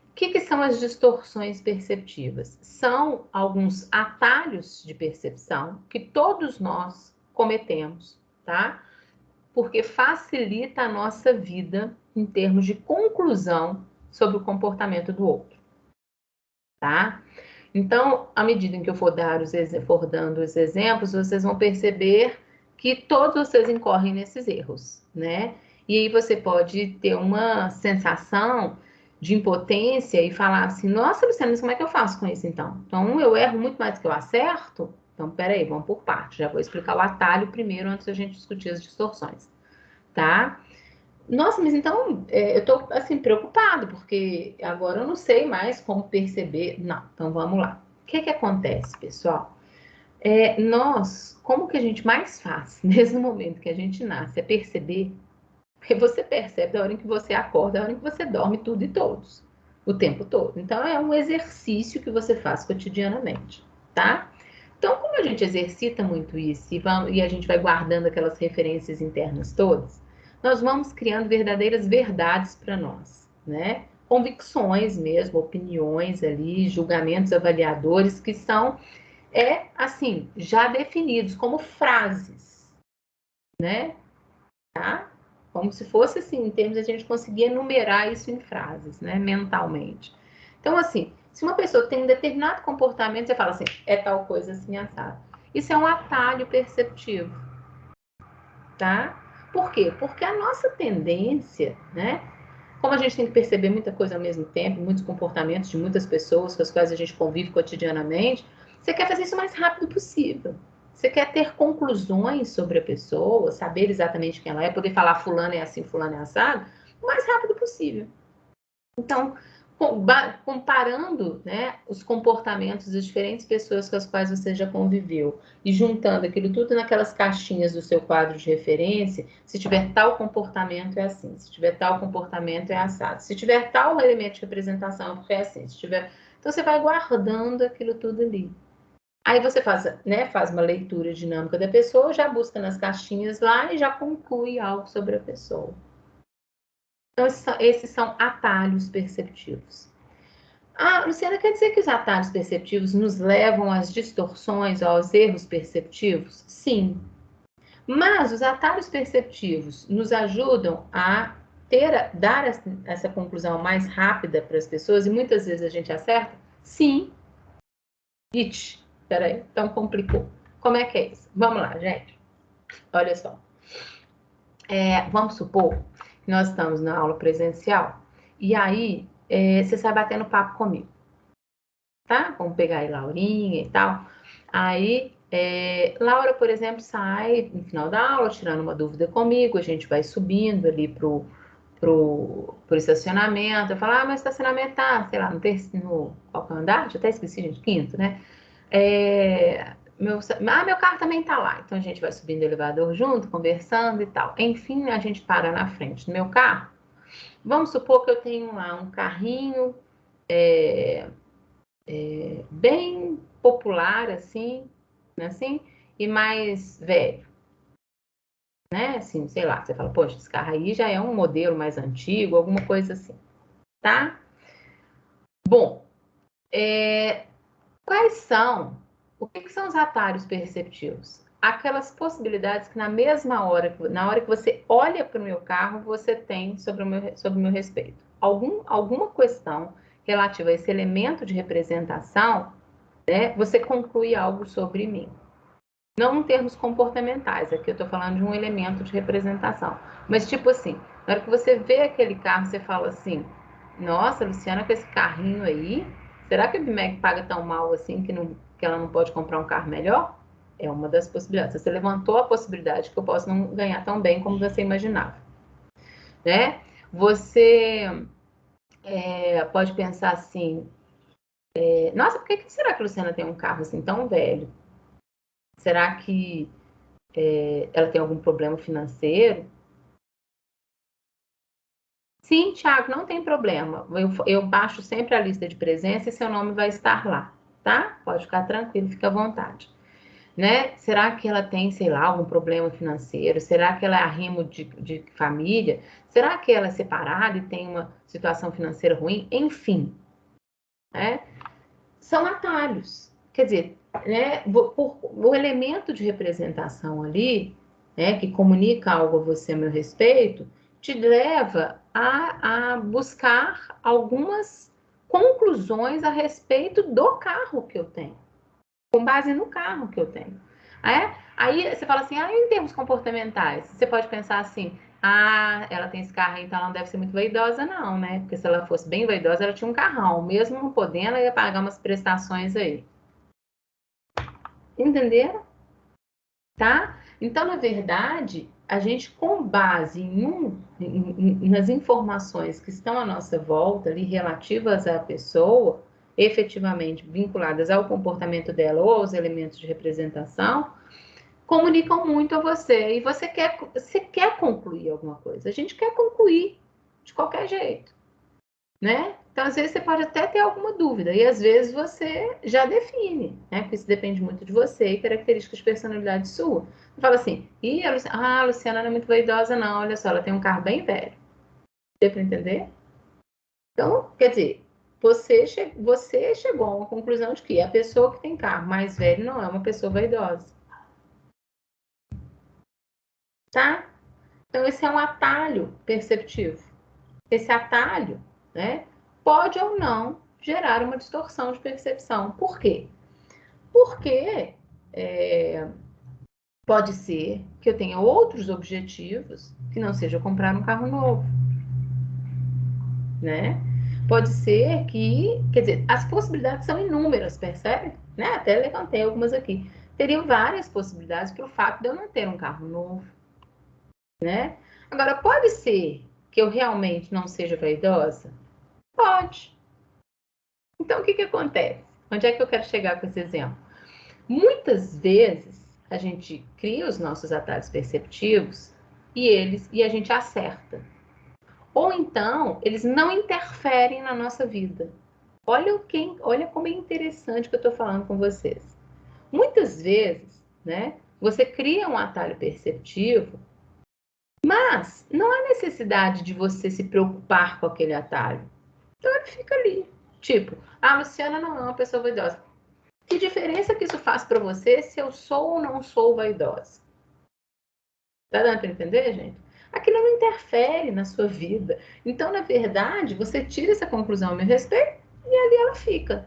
O que são as distorções perceptivas? São alguns atalhos de percepção que todos nós cometemos, tá? Porque facilita a nossa vida em termos de conclusão sobre o comportamento do outro, tá? Então, à medida em que eu for dando os exemplos, vocês vão perceber que todos vocês incorrem nesses erros, né? E aí você pode ter uma sensação de impotência e falar assim, nossa, Luciana, mas como é que eu faço com isso então? Então, eu erro muito mais do que eu acerto? Então, peraí, vamos por parte. Já vou explicar o atalho primeiro antes da gente discutir as distorções, tá? Nossa, mas então eu tô assim preocupado porque agora eu não sei mais como perceber. Não, então vamos lá. O que acontece, pessoal? Nós, como que a gente mais faz desde o momento que a gente nasce é perceber, porque você percebe da hora em que você acorda, da hora em que você dorme, tudo e todos, o tempo todo. Então é um exercício que você faz cotidianamente, tá? Então, como a gente exercita muito isso e a gente vai guardando aquelas referências internas todas, nós vamos criando verdadeiras verdades para nós, né? Convicções mesmo, opiniões ali, julgamentos avaliadores que são, assim, já definidos como frases, né? Tá? Como se fosse assim, em termos de a gente conseguir enumerar isso em frases, né? Mentalmente. Então, assim, se uma pessoa tem um determinado comportamento, você fala assim, é tal coisa assim, assado. Isso é um atalho perceptivo, tá? Por quê? Porque a nossa tendência, né? Como a gente tem que perceber muita coisa ao mesmo tempo, muitos comportamentos de muitas pessoas com as quais a gente convive cotidianamente, você quer fazer isso o mais rápido possível. Você quer ter conclusões sobre a pessoa, saber exatamente quem ela é, poder falar fulano é assim, fulano é assado, o mais rápido possível. Então, comparando, né, os comportamentos das diferentes pessoas com as quais você já conviveu e juntando aquilo tudo naquelas caixinhas do seu quadro de referência, se tiver tal comportamento é assim, se tiver tal comportamento é assado, se tiver tal elemento de representação é porque é assim, se tiver... Então você vai guardando aquilo tudo ali. Aí você faz, né, faz uma leitura dinâmica da pessoa, já busca nas caixinhas lá e já conclui algo sobre a pessoa. Então, esses são atalhos perceptivos. Ah, Luciana, quer dizer que os atalhos perceptivos nos levam às distorções, aos erros perceptivos? Sim. Mas os atalhos perceptivos nos ajudam a dar essa conclusão mais rápida para as pessoas e muitas vezes a gente acerta? Sim. It. Peraí, então complicou. Como é que é isso? Vamos lá, gente. Olha só. Vamos supor que nós estamos na aula presencial e aí você sai batendo papo comigo, tá? Vamos pegar aí Laurinha e tal. Aí, Laura, por exemplo, sai no final da aula tirando uma dúvida comigo, a gente vai subindo ali pro estacionamento. Eu falo, mas o estacionamento tá, sei lá, no qual que é o andar? Já até esqueci, gente, quinto, né? Meu carro também tá lá. Então a gente vai subindo o elevador junto, conversando e tal. Enfim, a gente para na frente do meu carro. Vamos supor que eu tenho lá um carrinho bem popular, assim, né, assim, e mais velho, né? Assim, sei lá, você fala, poxa, esse carro aí já é um modelo mais antigo, alguma coisa assim, tá? Bom, quais são, o que são os atalhos perceptivos? Aquelas possibilidades que na mesma hora, na hora que você olha para o meu carro, você tem sobre o meu respeito. Alguma questão relativa a esse elemento de representação, né, você conclui algo sobre mim. Não em termos comportamentais, aqui eu estou falando de um elemento de representação. Mas tipo assim, na hora que você vê aquele carro, você fala assim, nossa, Luciana, com esse carrinho aí, será que a BMEG paga tão mal assim que ela não pode comprar um carro melhor? É uma das possibilidades. Você levantou a possibilidade que eu posso não ganhar tão bem como você imaginava, né? Você pode pensar assim, nossa, por que será que a Luciana tem um carro assim tão velho? Será que ela tem algum problema financeiro? Sim, Thiago, não tem problema. Eu baixo sempre a lista de presença e seu nome vai estar lá, tá? Pode ficar tranquilo, fica à vontade. Né? Será que ela tem, sei lá, algum problema financeiro? Será que ela é arrimo de família? Será que ela é separada e tem uma situação financeira ruim? Enfim, né? São atalhos. Quer dizer, né, o elemento de representação ali, né, que comunica algo a você a meu respeito, te leva a buscar algumas conclusões a respeito do carro que eu tenho, com base no carro que eu tenho. Aí você fala assim, em termos comportamentais, você pode pensar assim, ela tem esse carro, então ela não deve ser muito vaidosa, não, né? Porque se ela fosse bem vaidosa, ela tinha um carrão. Mesmo não podendo, ela ia pagar umas prestações aí. Entenderam? Tá? Então, na verdade, a gente, com base nas informações que estão à nossa volta, ali, relativas à pessoa, efetivamente vinculadas ao comportamento dela ou aos elementos de representação, comunicam muito a você. E você quer concluir alguma coisa. A gente quer concluir de qualquer jeito, né? Então, às vezes, você pode até ter alguma dúvida, e às vezes você já define, né? Porque isso depende muito de você e características de personalidade sua. Você fala assim, a Luciana não é muito vaidosa, não, olha só, ela tem um carro bem velho. Deu para entender? Então, quer dizer, você chegou a uma conclusão de que a pessoa que tem carro mais velho não é uma pessoa vaidosa. Tá? Então, esse é um atalho perceptivo. Esse atalho, né, pode ou não gerar uma distorção de percepção. Por quê? Porque pode ser que eu tenha outros objetivos que não seja comprar um carro novo, né? Pode ser que, quer dizer, as possibilidades são inúmeras, percebe? Né? Até levantei algumas aqui. Teriam várias possibilidades para o fato de eu não ter um carro novo, né? Agora, pode ser que eu realmente não seja vaidosa? Pode. Então, o que acontece? Onde é que eu quero chegar com esse exemplo? Muitas vezes a gente cria os nossos atalhos perceptivos e a gente acerta. Ou então, eles não interferem na nossa vida. Olha como é interessante que eu estou falando com vocês. Muitas vezes, né, você cria um atalho perceptivo, mas não há necessidade de você se preocupar com aquele atalho. Então ele fica ali. Tipo, a Luciana não é uma pessoa vaidosa. Que diferença que isso faz para você se eu sou ou não sou vaidosa? Tá dando para entender, gente? Aquilo não interfere na sua vida. Então, na verdade, você tira essa conclusão a meu respeito e ali ela fica.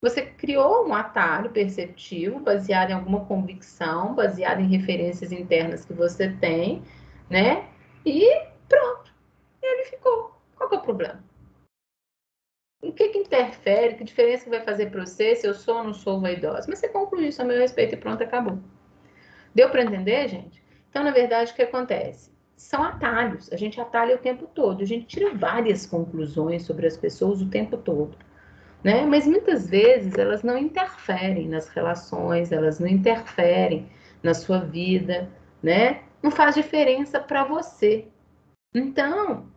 Você criou um atalho perceptivo baseado em alguma convicção, baseado em referências internas que você tem, né? E pronto. E ele ficou. Qual que é o problema? O que interfere? Que diferença que vai fazer para você se eu sou ou não sou vaidosa? Mas você concluiu isso a meu respeito e pronto, acabou. Deu para entender, gente? Então, na verdade, o que acontece? São atalhos. A gente atalha o tempo todo. A gente tira várias conclusões sobre as pessoas o tempo todo, né? Mas muitas vezes elas não interferem nas relações, elas não interferem na sua vida, né? Não faz diferença para você. Então,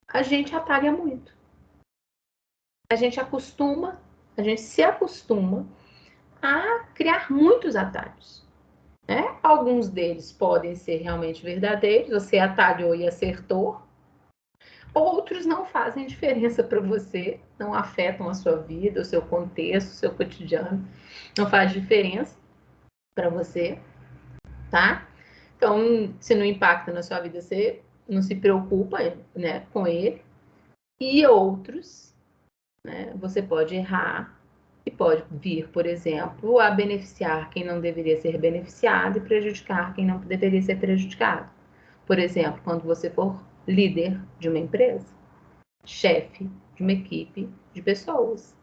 a gente atalha muito. A gente se acostuma a criar muitos atalhos, né? Alguns deles podem ser realmente verdadeiros, você atalhou e acertou. Outros não fazem diferença para você, não afetam a sua vida, o seu contexto, o seu cotidiano, não faz diferença para você, tá? Então, se não impacta na sua vida, você não se preocupa, né, com ele. E outros, né, você pode errar e pode vir, por exemplo, a beneficiar quem não deveria ser beneficiado e prejudicar quem não deveria ser prejudicado. Por exemplo, quando você for líder de uma empresa, chefe de uma equipe de pessoas.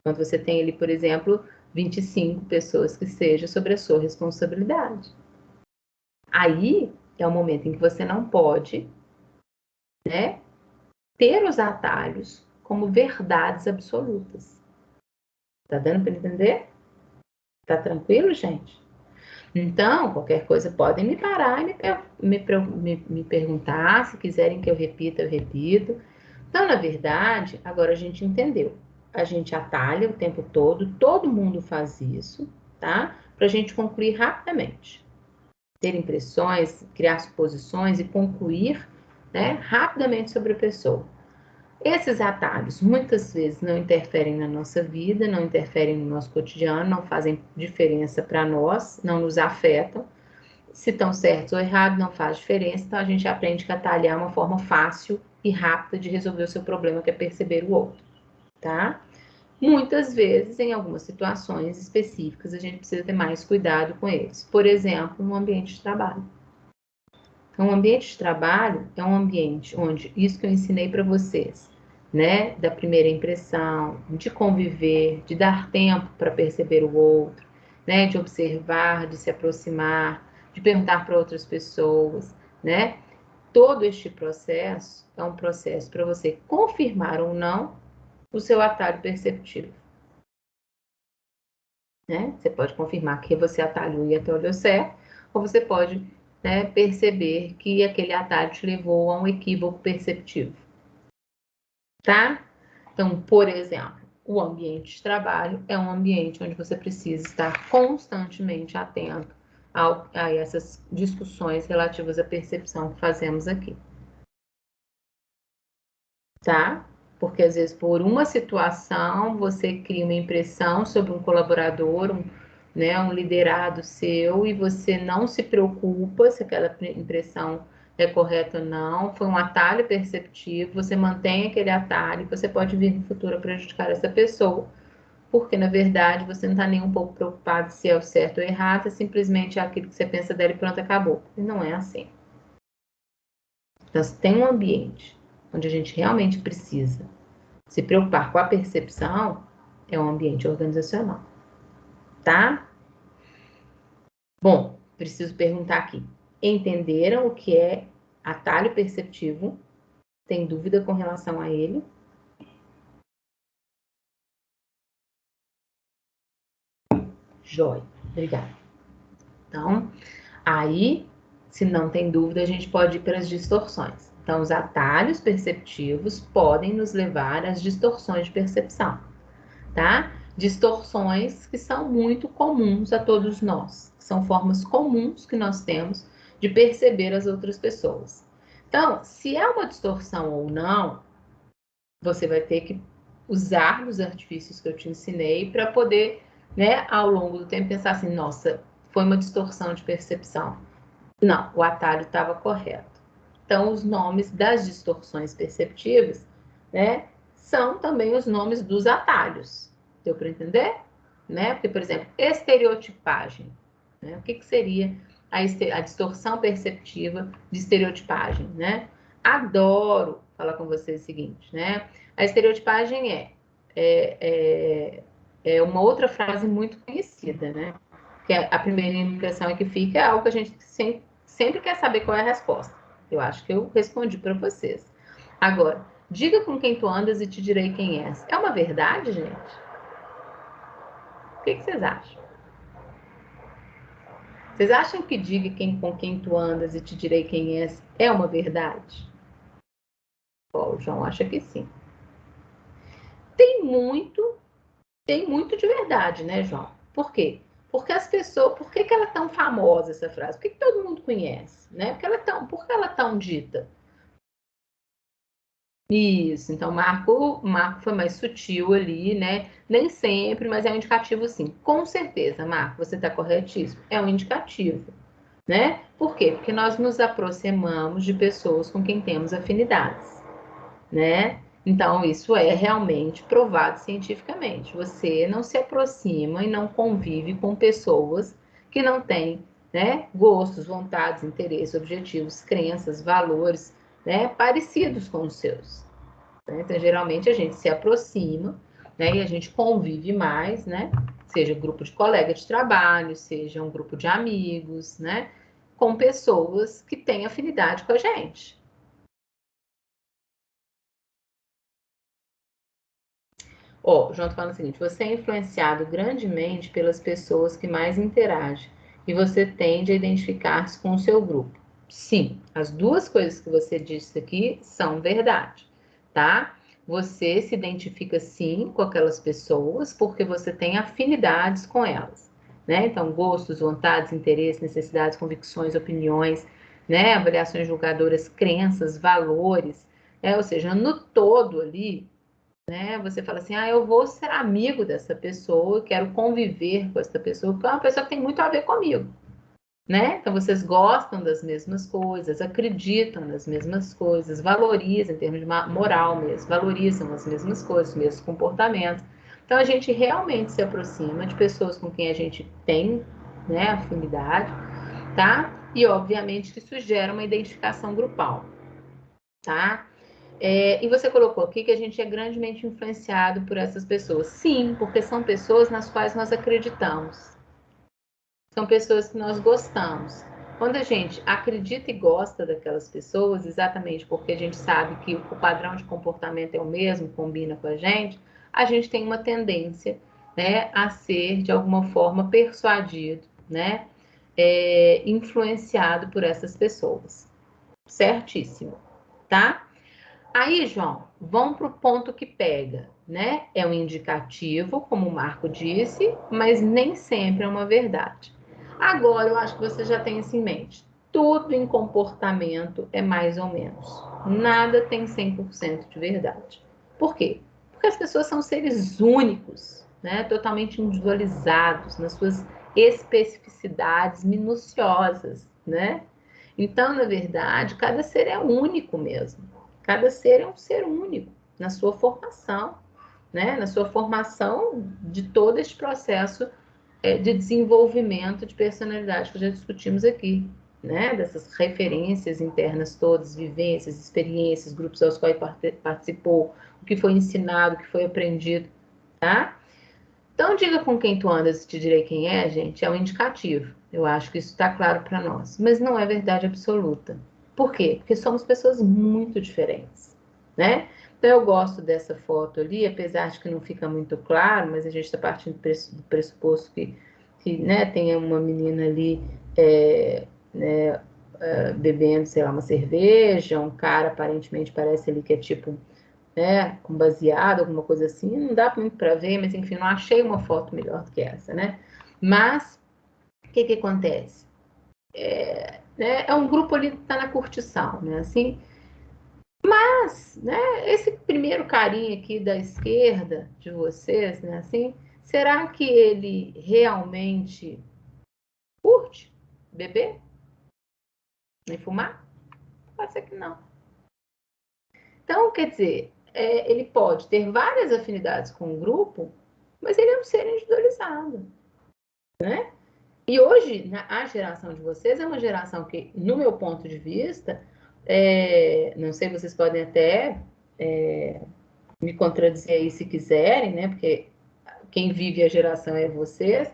Quando você tem ali, por exemplo, 25 pessoas que seja sobre a sua responsabilidade. Aí é o momento em que você não pode, né, ter os atalhos como verdades absolutas. Tá dando para entender? Tá tranquilo, gente? Então, qualquer coisa podem me parar e me perguntar. Se quiserem que eu repita, eu repito. Então, na verdade, agora a gente entendeu. A gente atalha o tempo todo mundo faz isso, tá? Para a gente concluir rapidamente. Ter impressões, criar suposições e concluir, né, rapidamente sobre a pessoa. Esses atalhos muitas vezes não interferem na nossa vida, não interferem no nosso cotidiano, não fazem diferença para nós, não nos afetam. Se estão certos ou errados, não faz diferença. Então a gente aprende que atalhar é uma forma fácil e rápida de resolver o seu problema, que é perceber o outro, tá? Muitas vezes, em algumas situações específicas, a gente precisa ter mais cuidado com eles. Por exemplo, no ambiente de trabalho. Então, o ambiente de trabalho é um ambiente onde isso que eu ensinei para vocês, né, da primeira impressão, de conviver, de dar tempo para perceber o outro, né, de observar, de se aproximar, de perguntar para outras pessoas, né? Todo este processo é um processo para você confirmar ou não o seu atalho perceptivo, né? Você pode confirmar que você atalhou e até olhou certo, ou você pode, né, perceber que aquele atalho te levou a um equívoco perceptivo, tá? Então, por exemplo, o ambiente de trabalho é um ambiente onde você precisa estar constantemente atento a essas discussões relativas à percepção que fazemos aqui, tá? Porque às vezes por uma situação você cria uma impressão sobre um colaborador, né, um liderado seu, e você não se preocupa se aquela impressão é correta ou não, foi um atalho perceptivo, você mantém aquele atalho, você pode vir no futuro a prejudicar essa pessoa, porque na verdade você não está nem um pouco preocupado se é o certo ou errado, é simplesmente aquilo que você pensa dela e pronto, acabou. E não é assim. Então, se tem um ambiente onde a gente realmente precisa se preocupar com a percepção, é um ambiente organizacional, tá? Bom, preciso perguntar aqui. Entenderam o que é atalho perceptivo? Tem dúvida com relação a ele? Jóia, obrigada. Então, aí, se não tem dúvida, a gente pode ir para as distorções. Então, os atalhos perceptivos podem nos levar às distorções de percepção, tá? Distorções que são muito comuns a todos nós, são formas comuns que nós temos de perceber as outras pessoas. Então, se é uma distorção ou não, você vai ter que usar os artifícios que eu te ensinei para poder, né, ao longo do tempo pensar assim, nossa, foi uma distorção de percepção. Não, o atalho estava correto. Então, os nomes das distorções perceptivas, né, são também os nomes dos atalhos. Deu para entender? Né? Porque, por exemplo, estereotipagem. Né? O que, que seria a distorção perceptiva de estereotipagem? Né? Adoro falar com vocês o seguinte, né? A estereotipagem é uma outra frase muito conhecida, né? Que a primeira impressão que fica é algo que a gente sempre quer saber qual é a resposta. Eu acho que eu respondi para vocês. Agora, diga com quem tu andas e te direi quem és. É uma verdade, gente? O que vocês acham? Vocês acham que diga com quem tu andas e te direi quem és é uma verdade? O João acha que sim. Tem muito, tem muito de verdade, né, João? Por quê? Porque as pessoas, por que ela é tão famosa essa frase? Por que todo mundo conhece, né? Por que ela é tão dita? Isso, então Marco foi mais sutil ali, né? Nem sempre, mas é um indicativo sim. Com certeza, Marco, você está corretíssimo. É um indicativo, né? Por quê? Porque nós nos aproximamos de pessoas com quem temos afinidades, né? Então, isso é realmente provado cientificamente. Você não se aproxima e não convive com pessoas que não têm, né, gostos, vontades, interesses, objetivos, crenças, valores, né, parecidos com os seus. Né? Então, geralmente, a gente se aproxima, né, e a gente convive mais, né? Seja um grupo de colegas de trabalho, seja um grupo de amigos, né? Com pessoas que têm afinidade com a gente. Ó, o João tá falando o seguinte: você é influenciado grandemente pelas pessoas que mais interagem e você tende a identificar-se com o seu grupo. Sim, as duas coisas que você disse aqui são verdade, tá? Você se identifica sim com aquelas pessoas porque você tem afinidades com elas, né? Então, gostos, vontades, interesses, necessidades, convicções, opiniões, né? Avaliações julgadoras, crenças, valores, ou seja, no todo ali, né? Você fala assim, eu vou ser amigo dessa pessoa, eu quero conviver com essa pessoa, porque é uma pessoa que tem muito a ver comigo, né? Então vocês gostam das mesmas coisas, acreditam nas mesmas coisas, valorizam em termos de moral mesmo, valorizam as mesmas coisas, os mesmos comportamentos. Então a gente realmente se aproxima de pessoas com quem a gente tem, né, afinidade, tá? E obviamente que isso gera uma identificação grupal, tá? E você colocou aqui que a gente é grandemente influenciado por essas pessoas. Sim, porque são pessoas nas quais nós acreditamos. São pessoas que nós gostamos. Quando a gente acredita e gosta daquelas pessoas, exatamente porque a gente sabe que o padrão de comportamento é o mesmo, combina com a gente tem uma tendência, né, a ser, de alguma forma, persuadido, né, influenciado por essas pessoas. Certíssimo, tá? Aí, João, vamos para o ponto que pega, né? É um indicativo, como o Marco disse, mas nem sempre é uma verdade. Agora, eu acho que você já tem isso em mente. Tudo em comportamento é mais ou menos. Nada tem 100% de verdade. Por quê? Porque as pessoas são seres únicos, né? Totalmente individualizados nas suas especificidades minuciosas, né? Então, na verdade, cada ser é único mesmo. Cada ser é um ser único na sua formação, né? Na sua formação de todo este processo de desenvolvimento de personalidade que já discutimos aqui, né? Dessas referências internas todas, vivências, experiências, grupos aos quais participou, o que foi ensinado, o que foi aprendido, tá? Então, diga com quem tu andas e te direi quem é, gente, é um indicativo. Eu acho que isso está claro para nós, mas não é verdade absoluta. Por quê? Porque somos pessoas muito diferentes, né? Então, eu gosto dessa foto ali, apesar de que não fica muito claro, mas a gente está partindo do pressuposto que né, tem uma menina ali né, bebendo, sei lá, uma cerveja, um cara aparentemente parece ali que é tipo né, com baseado, alguma coisa assim, não dá muito para ver, mas enfim, não achei uma foto melhor do que essa, né? Mas, o que que acontece? É um grupo ali que está na curtição, né? Assim, mas, né, esse primeiro carinha aqui da esquerda de vocês, né, assim, será que ele realmente curte beber e fumar? Pode ser que não. Então, quer dizer, ele pode ter várias afinidades com o grupo, mas ele é um ser individualizado, né? E hoje, a geração de vocês é uma geração que, no meu ponto de vista, não sei, vocês podem até me contradizer aí se quiserem, né? Porque quem vive a geração é vocês,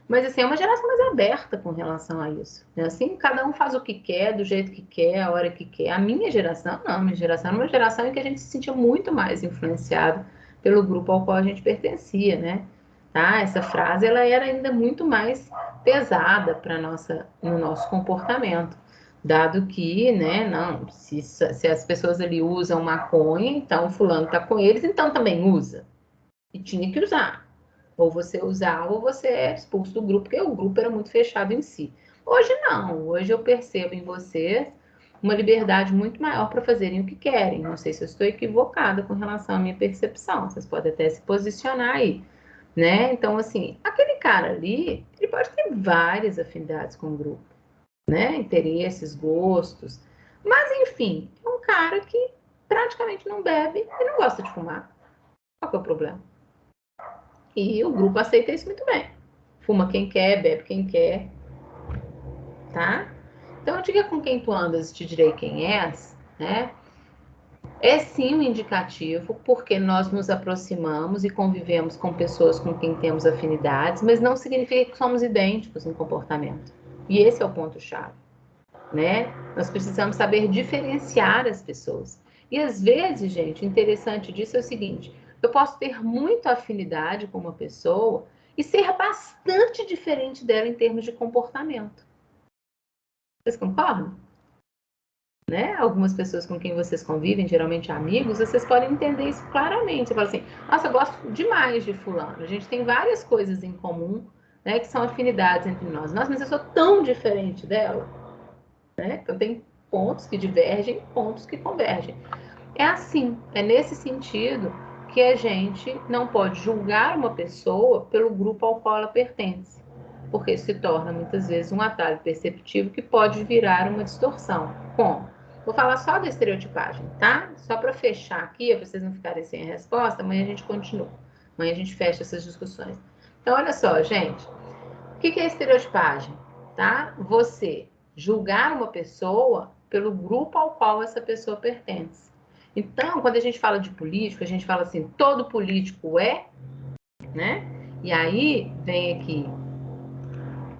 mas assim, é uma geração mais aberta com relação a isso. Né? Assim, cada um faz o que quer, do jeito que quer, a hora que quer. A minha geração, não, a minha geração é uma geração em que a gente se sentia muito mais influenciado pelo grupo ao qual a gente pertencia, né? Tá? Essa frase ela era ainda muito mais pesada para no nosso comportamento, dado que, né, não, se as pessoas ali usam maconha, então fulano está com eles, então também usa. E tinha que usar. Ou você usava ou você é expulso do grupo, porque o grupo era muito fechado em si. Hoje não, hoje eu percebo em vocês uma liberdade muito maior para fazerem o que querem. Não sei se eu estou equivocada com relação à minha percepção, vocês podem até se posicionar aí, né? Então, assim, aquele cara ali, ele pode ter várias afinidades com o grupo, né? Interesses, gostos, mas enfim, é um cara que praticamente não bebe e não gosta de fumar. Qual que é o problema? E o grupo aceita isso muito bem. Fuma quem quer, bebe quem quer, tá? Então, diga com quem tu andas, te direi quem és, né? É sim um indicativo, porque nós nos aproximamos e convivemos com pessoas com quem temos afinidades, mas não significa que somos idênticos em comportamento. E esse é o ponto-chave, né? Nós precisamos saber diferenciar as pessoas. E às vezes, gente, o interessante disso é o seguinte: eu posso ter muita afinidade com uma pessoa e ser bastante diferente dela em termos de comportamento. Vocês concordam? Né? Algumas pessoas com quem vocês convivem, geralmente amigos, vocês podem entender isso claramente. Você fala assim, nossa, eu gosto demais de fulano. A gente tem várias coisas em comum, né, que são afinidades entre nós. Nossa, mas eu sou tão diferente dela. Né? Então tem pontos que divergem, pontos que convergem. É assim, é nesse sentido que a gente não pode julgar uma pessoa pelo grupo ao qual ela pertence, porque se torna muitas vezes um atalho perceptivo que pode virar uma distorção. Como? Vou falar só da estereotipagem, tá? Só para fechar aqui, para vocês não ficarem sem a resposta, amanhã a gente continua. Amanhã a gente fecha essas discussões. Então, olha só, gente. O que é estereotipagem? Tá? Você julgar uma pessoa pelo grupo ao qual essa pessoa pertence. Então, quando a gente fala de político, a gente fala assim, todo político é, né? E aí vem aqui,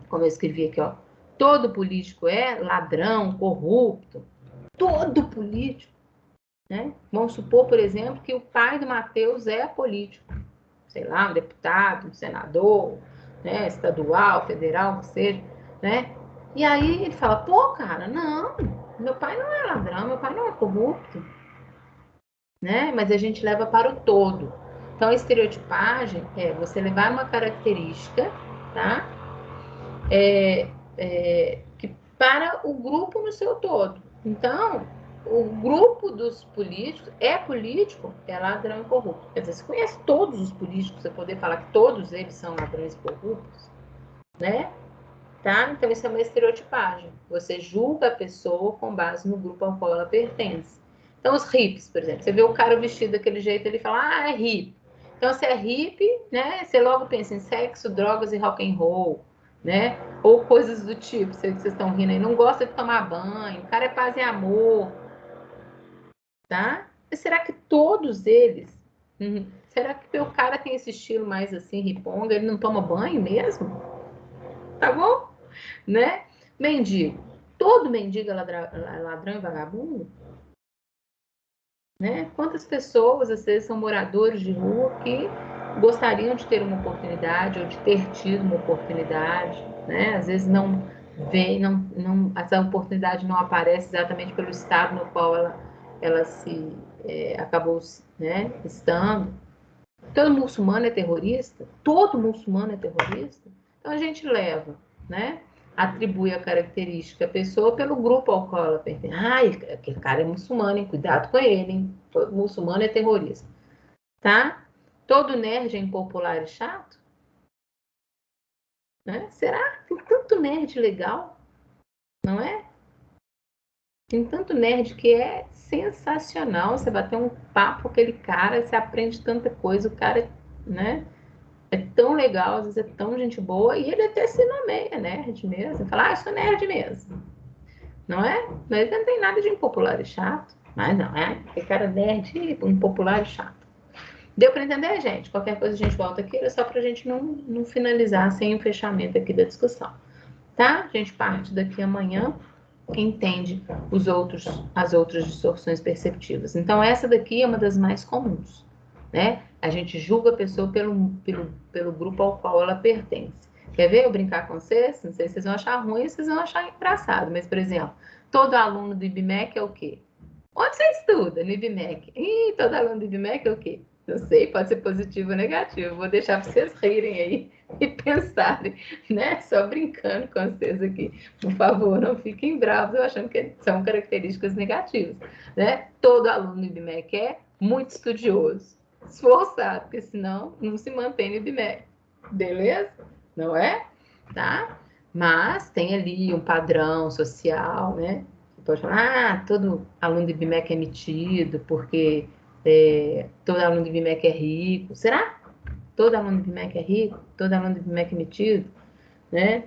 como eu escrevi aqui, ó, todo político é ladrão, corrupto. Todo político, né? Vamos supor, por exemplo, que o pai do Mateus é político, sei lá, um deputado, um senador, né, estadual, federal, que seja, né? E aí ele fala, pô, cara, não, meu pai não é ladrão, meu pai não é corrupto, né? Mas a gente leva para o todo. Então, a estereotipagem é você levar uma característica, tá? Que para o grupo no seu todo. Então, o grupo dos políticos é político, é ladrão e corrupto. Quer dizer, você conhece todos os políticos, você poder falar que todos eles são ladrões e corruptos, né? Tá? Então, isso é uma estereotipagem. Você julga a pessoa com base no grupo ao qual ela pertence. Então, os hippies, por exemplo, você vê o cara vestido daquele jeito, ele fala, ah, é hippie. Então, se é hippie, né, você logo pensa em sexo, drogas e rock and roll, né? Ou coisas do tipo, sei que vocês estão rindo aí, não gosta de tomar banho, o cara é paz e amor, tá? Mas será que todos eles, será que o cara tem esse estilo mais assim, riponga, ele não toma banho mesmo? Tá bom? Né? Mendigo. Todo mendigo é ladrão e vagabundo? Né? Quantas pessoas, às vezes, são moradores de rua que gostariam de ter uma oportunidade ou de ter tido uma oportunidade, né? Às vezes não vem, essa oportunidade não aparece exatamente pelo estado no qual ela se acabou, né, estando. Todo muçulmano é terrorista? Todo muçulmano é terrorista? Então a gente leva, né? Atribui a característica à pessoa pelo grupo ao qual ela pertence. Ah, aquele cara é muçulmano, hein? Cuidado com ele, hein? Todo muçulmano é terrorista. Tá? Todo nerd é impopular e chato? Né? Será? Tem tanto nerd legal, não é? Tem tanto nerd que é sensacional. Você bater um papo com aquele cara, você aprende tanta coisa, o cara, né? É tão legal, às vezes é tão gente boa, e ele até se nomeia nerd mesmo. Fala, ah, eu sou nerd mesmo. Não é? Mas não tem nada de impopular e chato. Mas não, é? Esse cara nerd, impopular e chato. Deu para entender, gente? Qualquer coisa a gente volta aqui, é só para a gente não finalizar sem o fechamento aqui da discussão. Tá? A gente parte daqui amanhã, entende as outras distorções perceptivas. Então, essa daqui é uma das mais comuns, né? A gente julga a pessoa pelo grupo ao qual ela pertence. Quer ver eu brincar com vocês? Não sei se vocês vão achar ruim, vocês vão achar engraçado, mas, por exemplo, todo aluno do IBMEC é o quê? Onde você estuda? No IBMEC. Ih, todo aluno do IBMEC é o quê? Não sei, pode ser positivo ou negativo. Vou deixar para vocês rirem aí e pensarem, né? Só brincando com vocês aqui. Por favor, não fiquem bravos eu achando que são características negativas, né? Todo aluno do IBMEC é muito estudioso, esforçado, porque senão não se mantém no IBMEC. Beleza? Não é? Tá? Mas tem ali um padrão social, né? Pode falar, ah, todo aluno de IBMEC é metido, porque todo aluno de IBMEC é rico. Será? Todo aluno de IBMEC é rico? Todo aluno de IBMEC é metido? Né?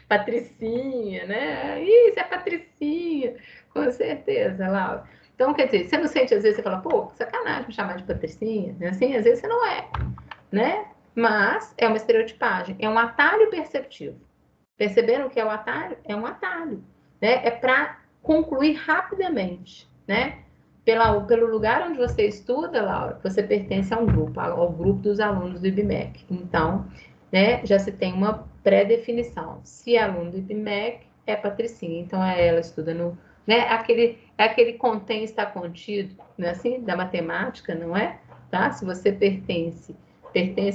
Patricinha, né? Isso é Patricinha, com certeza, Laura. Então, quer dizer, você não sente, às vezes, você fala, pô, sacanagem me chamar de Patricinha, né? Assim, às vezes você não é, né? Mas é uma estereotipagem, é um atalho perceptivo. Perceberam que é o atalho? É um atalho, né? É para concluir rapidamente, né? pelo lugar onde você estuda, Laura, você pertence a um grupo, ao grupo dos alunos do IBMEC. Então, né, já se tem uma pré-definição. Se é aluno do IBMEC, é Patricinha. Então, ela estuda no... Né, aquele contém está contido, né, assim, da matemática, não é? Tá? Se você pertence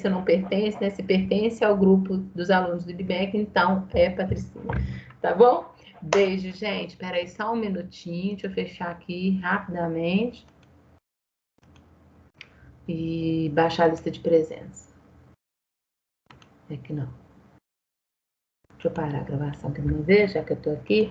ou não pertence, né? Se pertence ao grupo dos alunos do IBMEC, então é Patricinha. Tá bom? Beijo, gente. Espera aí só um minutinho. Deixa eu fechar aqui rapidamente. E baixar a lista de presença. É que não. Deixa eu parar a gravação de uma vez, já que eu tô aqui.